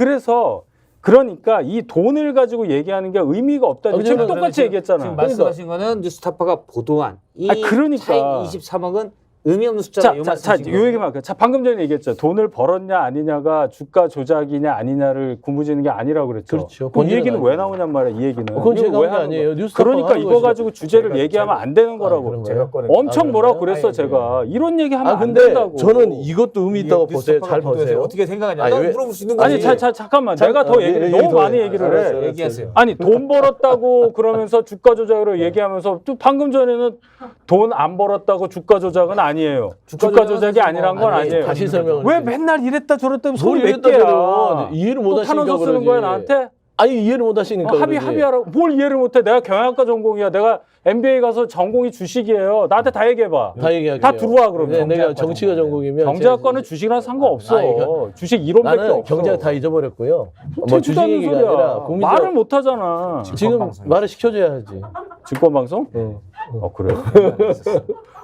그러니까 이 돈을 가지고 얘기하는 게 의미가 없다는 지금 똑같이 얘기했잖아. 지금 말씀하신 거는 뉴스타파가 보도한 이 그러니까. 차익 23억은 의미 없는 숫자다. 자, 요 얘기만 할게요. 자, 방금 전에 얘기했죠. 돈을 벌었냐 아니냐가 주가 조작이냐 아니냐를 구분짓는 게 아니라고 그랬죠. 그렇죠. 그럼 이 본질은 얘기는 아니죠. 왜 나오냔 말이야, 이 얘기는. 그건 제가 이거 왜 한 게 하는 아니에요. 거야? 뉴스타파가 그러니까 하는 이거 것이죠. 가지고 주제를 얘기하면 안 되는 거라고. 그런가요? 엄청 뭐라 그런가요? 그랬어, 아니, 제가. 이런 얘기 하면 안 근데 된다고. 저는 이것도 의미 있다고 보세요. 잘 보세요. 어떻게 생각하냐? 아니, 난 왜- 물어볼 수 있는 거지. 아니, 잠깐만. 내가 더 얘기를 너무 많이 얘기를 해. 알았어요. 얘기하세요. 아니 돈 벌었다고 그러면서 주가 조작으로 얘기하면서 또 방금 전에는 돈 안 벌었다고 주가 조작은 아니에요. 주가 조작이 아니란 건 아니, 아니에요. 다시 설명을 왜 해드릴게요. 맨날 이랬다 저랬다 소리 뭘 몇 이랬다 개야? 저랬다 이해를 못 또 하시니까 탄원서 쓰는 그러지. 거야 나한테? 아니 이해를 못 하시니까 합의하라고. 뭘 이해를 못해? 내가 경영학과 전공이야. 내가 MBA 가서 전공이 주식이에요. 나한테 다 얘기해봐. 다 얘기할게요. 다 들어와 그러면. 내가 정치가 전공이면 경제학과는 주식이랑 상관없어. 아니, 그러니까 주식 이론밖에 나는 없어. 경제학 다 잊어버렸고요. 뭐 제주도 주식 하는 얘기가 소리야. 아니라 국민적 말을 못 하잖아. 지금 말을 시켜줘야지. 증권방송? 그래요?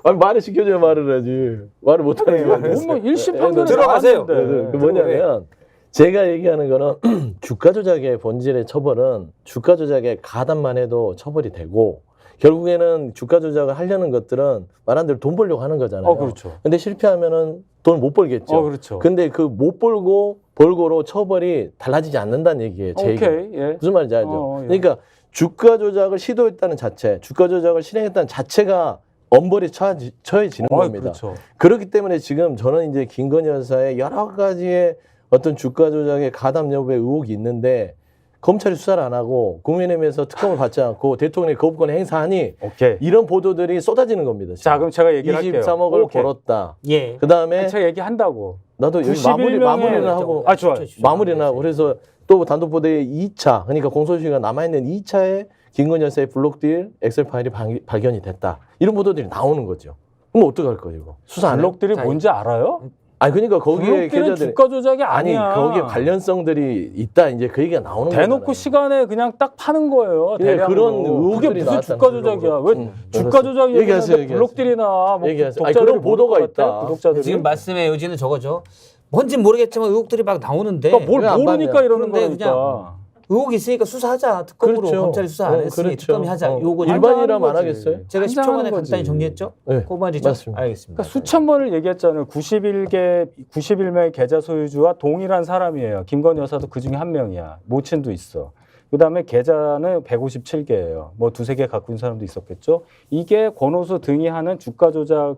아니 말을 시켜줘야 말을 하지. 말을 못 하는 거야. 뭐 일심 판결에 들어가세요. 나왔는데. 그 뭐냐면 제가 얘기하는 거는 주가 조작의 본질의 처벌은 주가 조작에 가담만 해도 처벌이 되고 결국에는 주가 조작을 하려는 것들은 말한 대로 돈 벌려고 하는 거잖아요. 그렇죠. 근데 실패하면은 돈 못 벌겠죠. 그렇죠. 근데 그 못 벌고 벌고로 처벌이 달라지지 않는다는 얘기예요. 제 얘기는. 오케이. 예. 무슨 말인지 알죠? 예. 그러니까 주가 조작을 시도했다는 자체, 주가 조작을 실행했다는 자체가 엄벌에 처해지는 겁니다. 그렇죠. 그렇기 때문에 지금 저는 이제 김건희 여사의 여러 가지의 어떤 주가 조작의 가담 여부의 의혹이 있는데 검찰이 수사를 안 하고 국민의힘에서 특검을 받지 않고 대통령이 거부권을 행사하니 오케이. 이런 보도들이 쏟아지는 겁니다. 지금. 자, 그럼 제가 얘기를 할게요. 23억을 오케이. 벌었다. 예. 그 다음에 제가 얘기한다고. 나도 여기 91명의 마무리를 하고 좋아요. 마무리를 하고 그래서 또 단독보도의 2차 그러니까 공소시효가 남아있는 2차에 김건희 여사의 블록딜 엑셀 파일이 발견이 됐다. 이런 보도들이 나오는 거죠. 그럼 어떡할 거예요 이거? 수사 안 해요? 블록들이 뭔지 알아요? 아니 그러니까 거기에 블록들은 계좌들이 주가 조작이 아니 아니야. 거기에 관련성들이 있다 이제 그 얘기가 나오는 거잖아요. 대놓고 시간에 그냥 딱 파는 거예요. 예, 대량으로. 그런 그게 의혹들이 무슨 주가 나왔다는 조작이야? 거죠. 왜 주가 조작이 얘기하세요, 얘기하는데 블록들이나 뭐 얘기하세요. 아니, 독자들이 그런 보도가 모를 것 같아? 있다. 구독자들이. 지금 말씀의 요지는 저거죠. 뭔지 모르겠지만 의혹들이 막 나오는데 그러니까 뭘 왜안 모르니까 받냐? 이러는 그런데 거니까. 의혹이 있으니까 수사하자. 특검으로 그렇죠. 검찰이 수사 안 했으니 그렇죠. 특검이 하자. 요거 일반이라면 안 거지. 하겠어요? 제가 10초 만에 한장하는 거지. 간단히 정리했죠? 네, 그 말이죠? 맞습니다. 알겠습니다. 그러니까 수천 번을 얘기했잖아요. 91명의 계좌 소유주와 동일한 사람이에요. 김건희 여사도 그 중에 한 명이야. 모친도 있어. 그다음에 계좌는 157개예요. 뭐 두세 개 갖고 있는 사람도 있었겠죠. 이게 권오수 등이 하는 주가 조작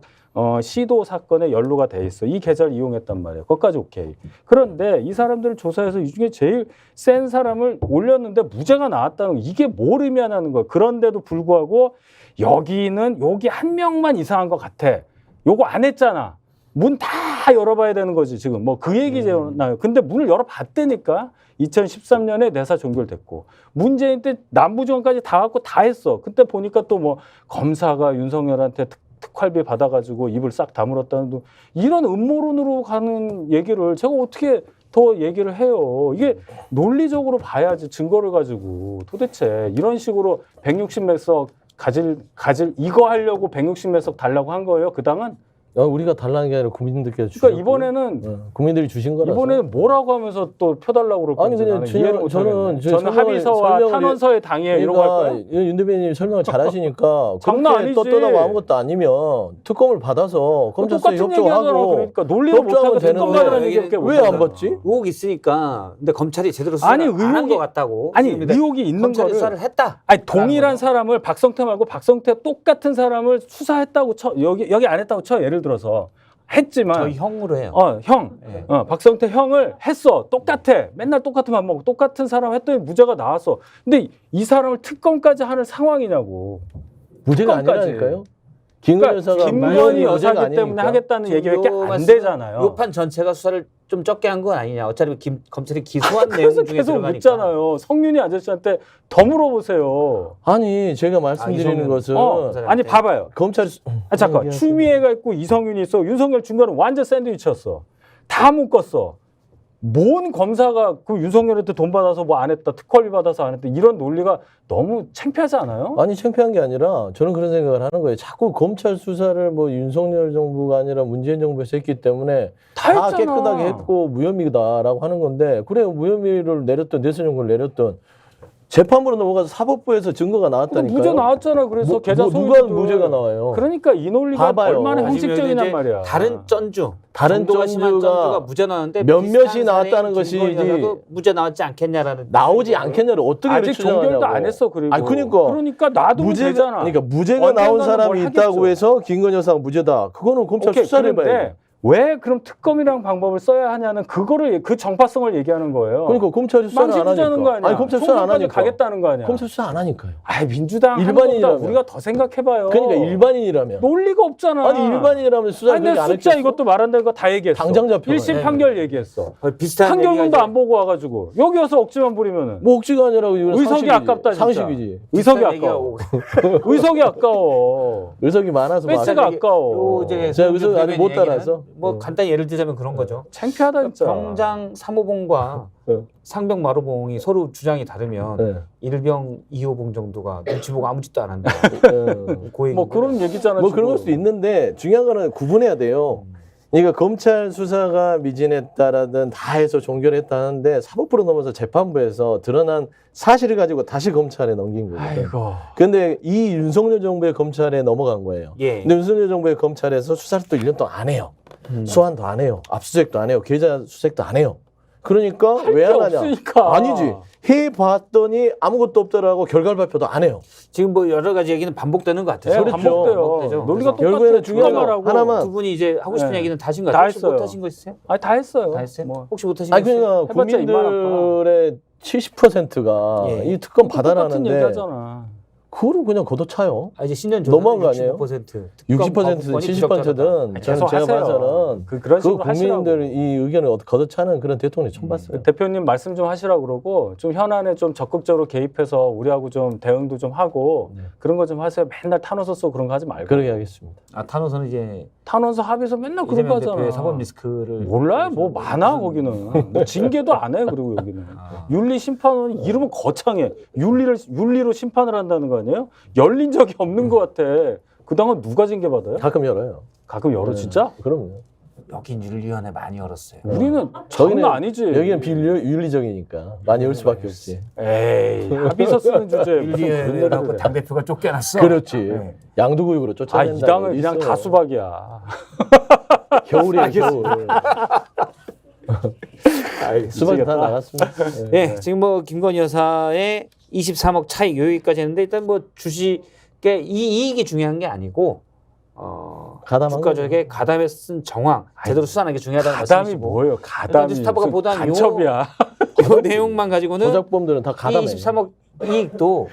시도 사건에 연루가 돼 있어. 이 계좌를 이용했단 말이에요. 거기까지 오케이. 그런데 이 사람들을 조사해서 이 중에 제일 센 사람을 올렸는데 무죄가 나왔다는 거 이게 뭘 의미하냐는 거예요. 그런데도 불구하고 여기는 여기 한 명만 이상한 것 같아. 요거 안 했잖아. 문 다 열어봐야 되는 거지 지금 뭐 그 얘기잖아요. 근데 문을 열어봤다니까. 2013년에 내사 종결됐고 문재인 때 남부지원까지 다 갖고 다 했어. 그때 보니까 또 뭐 검사가 윤석열한테 특활비 받아가지고 입을 싹 다물었다는 둥 이런 음모론으로 가는 얘기를 제가 어떻게 더 얘기를 해요. 이게 논리적으로 봐야지 증거를 가지고 도대체 이런 식으로 160몇 석 가질 이거 하려고 160몇 석 달라고 한 거예요. 그 당은. 우리가 달라는 게 아니라 국민들께서 주셨고 그러니까 이번에는 국민들이 주신 거라서 이번에는 뭐라고 하면서 또 펴달라고 그럴 아니 건지 그냥 나는 이해를 저는 저는 합의서와 탄원서에 당해 이런 거 할 거예요? 윤 대변인님 설명을 잘하시니까 장난 그렇게 아니지. 떳떳하고 아무것도 아니면 특검을 받아서 검찰 수사에 똑같은 얘기하잖아. 협조하고 그러니까 논리도 협조하면 못하고 특검 되는데 받으라는 얘기밖에 왜 안 못하잖아. 받지? 의혹이 있으니까 근데 검찰이 제대로 아니, 수사를 안 한 의혹이- 것 같다고. 아니 지금 근데 의혹이 있는 검찰이 거를 수사를 했다. 아니 동일한 사람을 박성태 말고 박성태 똑같은 사람을 수사했다고 쳐 여기 안 했다고 쳐 예를 들어서 했지만 저희 형으로 해요. 네. 박성태 형을 했어. 똑같아. 맨날 똑같은 밥 먹고 똑같은 사람 했더니 무죄가 나왔어. 근데 이 사람을 특검까지 하는 상황이냐고. 무죄가 특검까지. 아니라니까요. 김건희 그러니까 여사가 김건희 문제가 여사기 때문에 아니니까. 하겠다는 지금 얘기가 요 안 말씀은 되잖아요. 요 판 전체가 수사를 좀 적게 한 건 아니냐. 어차피 검찰이 기소한 내용 그래서 중에 계속 들어가니까. 묻잖아요. 성윤희 아저씨한테 더 물어보세요. 아니 제가 말씀드리는 이성윤. 것은 아니 봐봐요. 검찰 잠깐 추미애가 있고 이성윤이 있어. 윤석열 중간은 완전 샌드위치였어. 다 묶었어. 뭔 검사가 그 윤석열한테 돈 받아서 뭐 안 했다, 특활비 받아서 안 했다 이런 논리가 너무 창피하지 않아요? 아니 창피한 게 아니라 저는 그런 생각을 하는 거예요. 자꾸 검찰 수사를 뭐 윤석열 정부가 아니라 문재인 정부에서 했기 때문에 다 다 했잖아. 깨끗하게 했고 무혐의다라고 하는 건데 그래 무혐의를 내렸던 내선 정보를 내렸던 재판부로 넘어가서 사법부에서 증거가 나왔다니까요. 무죄 나왔잖아. 그래서 계좌 누가 소유도 무죄가 나와요? 그러니까 이 논리가 봐봐요. 얼마나 아니면 형식적이냔 이제 말이야. 다른 전주, 다른 정도가 심한 전주가 전주가 무죄 나왔는데 몇몇이 비슷한 나왔다는 사례인 것이지 김건희 여사도 무죄 나왔지 않겠냐라는 나오지 거예요. 않겠냐를 어떻게 아직 추정하냐고. 종결도 안 했어. 그리고 아니, 그러니까 놔두면 무죄가 되잖아. 그러니까 무죄가 언젠가는 나온 뭘 사람이 있다고 하겠죠. 해서 김건희 여사가 무죄다. 그거는 검찰 오케이, 수사를 해봐야 그런데 돼. 왜 그럼 특검이라는 방법을 써야 하냐는 그거를 그 정파성을 얘기하는 거예요. 그러니까 검찰이 수사를 안 망신주자는 하니까. 거 아니야. 아니 검찰 수사 안 총선까지 하니까. 가겠다는 거 아니야. 검찰 수사 안 하니까요. 아 민주당 일반인이라면. 일반인이라면 우리가 더 생각해봐요. 그러니까 일반인이라면. 논리가 없잖아. 아니 일반인이라면 수사 아니 그렇게 내가 안 숫자 했겠어? 이것도 말한다는 거 다 얘기했어. 당장 잡혀. 1심 네. 판결 얘기했어. 비슷한 판결문도 얘기가 안 보고 와가지고 여기 와서 억지만 부리면은 뭐 억지가 아니라 이건 의석이 상식이지. 아깝다, 진짜. 상식이지. 의석이 비슷한 얘기가 아까워. 오고. 의석이 아까워. 의석이 많아서 배치가 많아. 아까워. 요 이제 제가 의석 아직 못 얘기는 따라서. 뭐 간단히 예를 들자면 그런 거죠. 창피하다 진짜. 병장 3호봉과 상병 마루봉이 서로 주장이 다르면 네. 1병 2호봉 정도가 눈치 보고 아무 짓도 안 한다. 그 뭐 그런 얘기잖아. 뭐 지금. 그런 걸 수도 있는데 중요한 거는 구분해야 돼요. 그러니까 검찰 수사가 미진했다라든 다 해서 종결했다 하는데 사법부로 넘어서 재판부에서 드러난 사실을 가지고 다시 검찰에 넘긴 거거든요. 아이고. 근데 이 윤석열 정부의 검찰에 넘어간 거예요. 예. 근데 윤석열 정부의 검찰에서 수사를 또 1년 동안 안 해요. 소환도 안 해요. 압수수색도 안 해요. 계좌 수색도 안 해요. 그러니까 왜 안 하냐? 없으니까. 아니지. 해봤더니 아무것도 없더라고 결과를 발표도 안 해요. 지금 뭐 여러 가지 얘기는 반복되는 것 같아서 네, 그렇죠. 반복돼요. 반복되죠. 논리가 그래서 똑같아. 결국에는 중요한 거 하라고. 하나만. 두 분이 이제 하고 싶은 네. 얘기는 다 하신 것 다 같아요. 혹시 했어요. 못하신 거 있어요? 아니 다 했어요. 다 했어요? 뭐. 혹시 못하신 거 아니 있어요? 그러니까 해봤자 이만 국민들의 70%가 예. 이 특검 똑같은 받아라는데 얘기하잖아. 그거를 그냥 걷어차요. 아, 이제 신년 너무한 거 아니에요? 65%. 60%든 70%든 계속 제가 하세요. 봐서는 그런 그 식으로 하시라고. 국민들 이 의견을 걷어차는 그런 대통령 처음 봤어요. 대표님 말씀 좀 하시라고 그러고 좀 현안에 좀 적극적으로 개입해서 우리하고 좀 대응도 좀 하고 네. 그런 거 좀 하세요. 맨날 탄원서 쓰고 그런 거 하지 말고. 그러게 하겠습니다. 아, 탄호선은 이제 탄원서 합의서 맨날 그런 거 이재명 하잖아. 대표의 사법 리스크를 몰라요. 뭐 많아 거기는. 뭐 징계도 안 해. 그리고 여기는. 아. 윤리심판원이 이름은 거창해. 윤리로 심판을 한다는 거 아니에요? 열린 적이 없는 것 같아. 그 당은 누가 징계 받아요? 가끔 열어요. 가끔 열어 네. 진짜? 그럼요. 여긴 윤리위원회 많이 열었어요. 우리는 저기는 장난 아니지. 여기는 비윤리적이니까 많이 열 수밖에 없지. 에이 합의서 쓰는 주제에 무슨 그런 윤리위원회라고 얘기를 해. 당대표가 쫓겨났어. 그렇지. 네. 양두구육으로 아, 쫓아낸다. 이 당은 그냥 다 수박이야. 겨울이야 겨울. 수박이 다 나갔습니다. 네. 예, 지금 뭐 김건희 여사의 23억 차익 여기까지 했는데 일단 뭐 주식의 이 이익이 중요한 게 아니고 가담한 주가조작에 가담에 쓴 정황 제대로 수사하는 게 중요하다는 가담이 말씀이시고 뭐예요? 가담이 뉴스타파가 무슨 보도한 간첩이야. 요 내용만 가지고는 조작범들은 다 이 가담해. 23억 이익도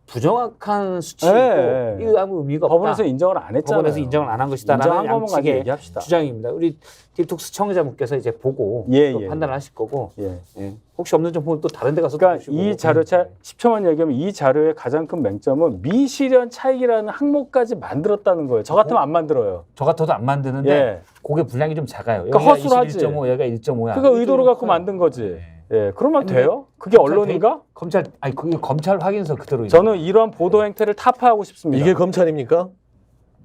부정확한 수치이고 네. 이거 아무 의미가 없다. 법원에서 인정을 안 했잖아요. 법원에서 인정을 안 한 것이다라는 인정한 것만 가지고 양측의 얘기합시다. 주장입니다. 우리 딥톡스 시청자분께서 이제 보고 예, 또 예, 판단을 하실 거고 예. 예. 혹시 없는 정보는 또 다른 데 가서 그러니까 보시고. 이 자료 10초만 얘기하면 이 자료의 가장 큰 맹점은 미실현 차익이라는 항목까지 만들었다는 거예요. 저 같으면 안 만들어요. 저 같아도 안 만드는데 예. 그게 분량이 좀 작아요. 그러니까 여기가 허술하지. 21.5, 여기가 1.5야. 그거 의도를 갖고 만든 거지. 예, 그러면 근데 돼요? 그게 검찰 언론인가? 검찰 아니 그게 검찰 확인서 그대로. 저는 이러한 보도 행태를 타파하고 싶습니다. 이게 검찰입니까?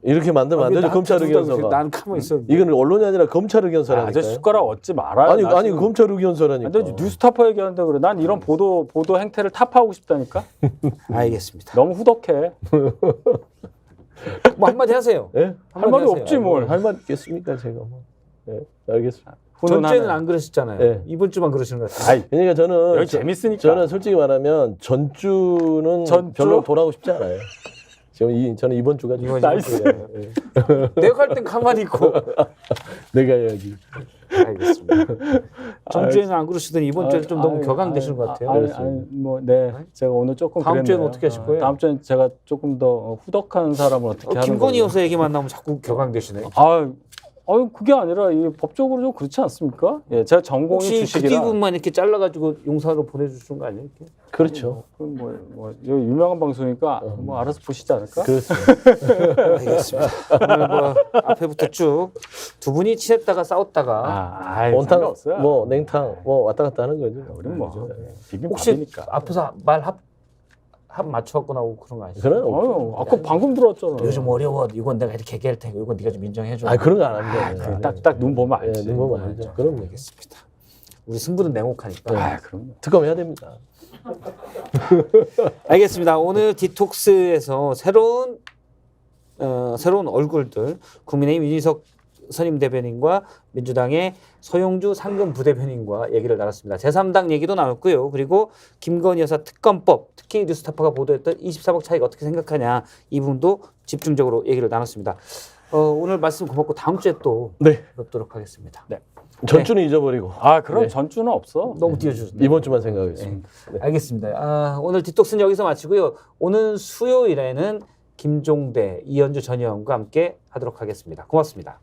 이렇게 만들면 안 되죠. 검찰 의견서가. 나는 가만히 있어. 이건 언론이 아니라 검찰 아, 의견서라니까요. 아저씨 숟가락 얻지 말아요. 아니 나 아니 지금. 검찰 의견서라니까. 근데 뉴스타파 얘기하는데 그래. 난 이런 보도 행태를 타파하고 싶다니까. 알겠습니다. 너무 후덕해. 뭐 한마디 하세요. 예? 할 말이 하세요. 없지 뭘. 할 말 있겠습니까 제가 뭐. 예, 알겠습니다. 전주에는 훈훈하네. 안 그러셨잖아요. 네. 이번 주만 그러시는 것 같아요. 아이, 그러니까 저는 여기 재밌으니까. 저는 솔직히 말하면 전주는 전주? 별로 돌아가고 싶지 않아요. 지금 저는 이번 주가 좀 나이스. 예. 내가 할 땐 가만히 있고. 내가 해야지. 알겠습니다. 전주에는 안 그러시더니 이번 주에 좀 너무 격앙되시는 것 같아요. 네. 제가 오늘 조금 다음 주에는 그랬네요. 어떻게 하실 거예요? 다음 주엔 제가 조금 더 후덕한 사람을 어떻게 하는 김건희 거예요? 여사 얘기만 나오면 자꾸 격앙되시네. 그게 아니라 이 법적으로 좀 그렇지 않습니까? 예, 제가 전공이 혹시 그 주식이라. 기분만 이렇게 잘라가지고 용사로 보내주시는 거 아니에요? 이렇게? 그렇죠. 그럼 여기 유명한 방송이니까 뭐 알아서 보시지 않을까? 그렇습니다. 알겠습니다. 오늘 뭐 앞에부터 쭉 두 분이 친했다가 싸웠다가 온탕, 상관없어요. 뭐 냉탕, 뭐 왔다 갔다 하는 거죠. 우리는 뭐 그죠? 혹시 비빔밥이니까. 앞에서 말 합 맞춰갖고 나오고 그런 거 아니에요? 그런 아까 방금 들었잖아. 요즘 어려워. 이건 내가 이렇게 얘기할 테니까 이건 네가 좀 인정해줘. 그런 거 안 합니다. 딱딱 눈 보면 알지. 눈 보면 알죠. 그럼요. 알겠습니다. 우리 승부는 냉혹하니까. 그럼. 특검해야 됩니다. 알겠습니다. 오늘 디톡스에서 새로운 얼굴들 국민의힘 윤희석 선임 대변인과 민주당의 서용주 상금 부대변인과 얘기를 나눴습니다. 제3당 얘기도 나눴고요. 그리고 김건희 여사 특검법, 특히 뉴스타파가 보도했던 24억 차익 어떻게 생각하냐 이 부분도 집중적으로 얘기를 나눴습니다. 오늘 말씀 고맙고 다음 주에 또 네. 뵙도록 하겠습니다. 네. 전주는 잊어버리고 그럼 네. 전주는 없어. 너무 띄워주셨네요. 이번 주만 생각하겠습니다. 알겠습니다. 오늘 디톡스는 여기서 마치고요. 오늘 수요일에는 김종대, 이현주 전 의원과 함께 하도록 하겠습니다. 고맙습니다.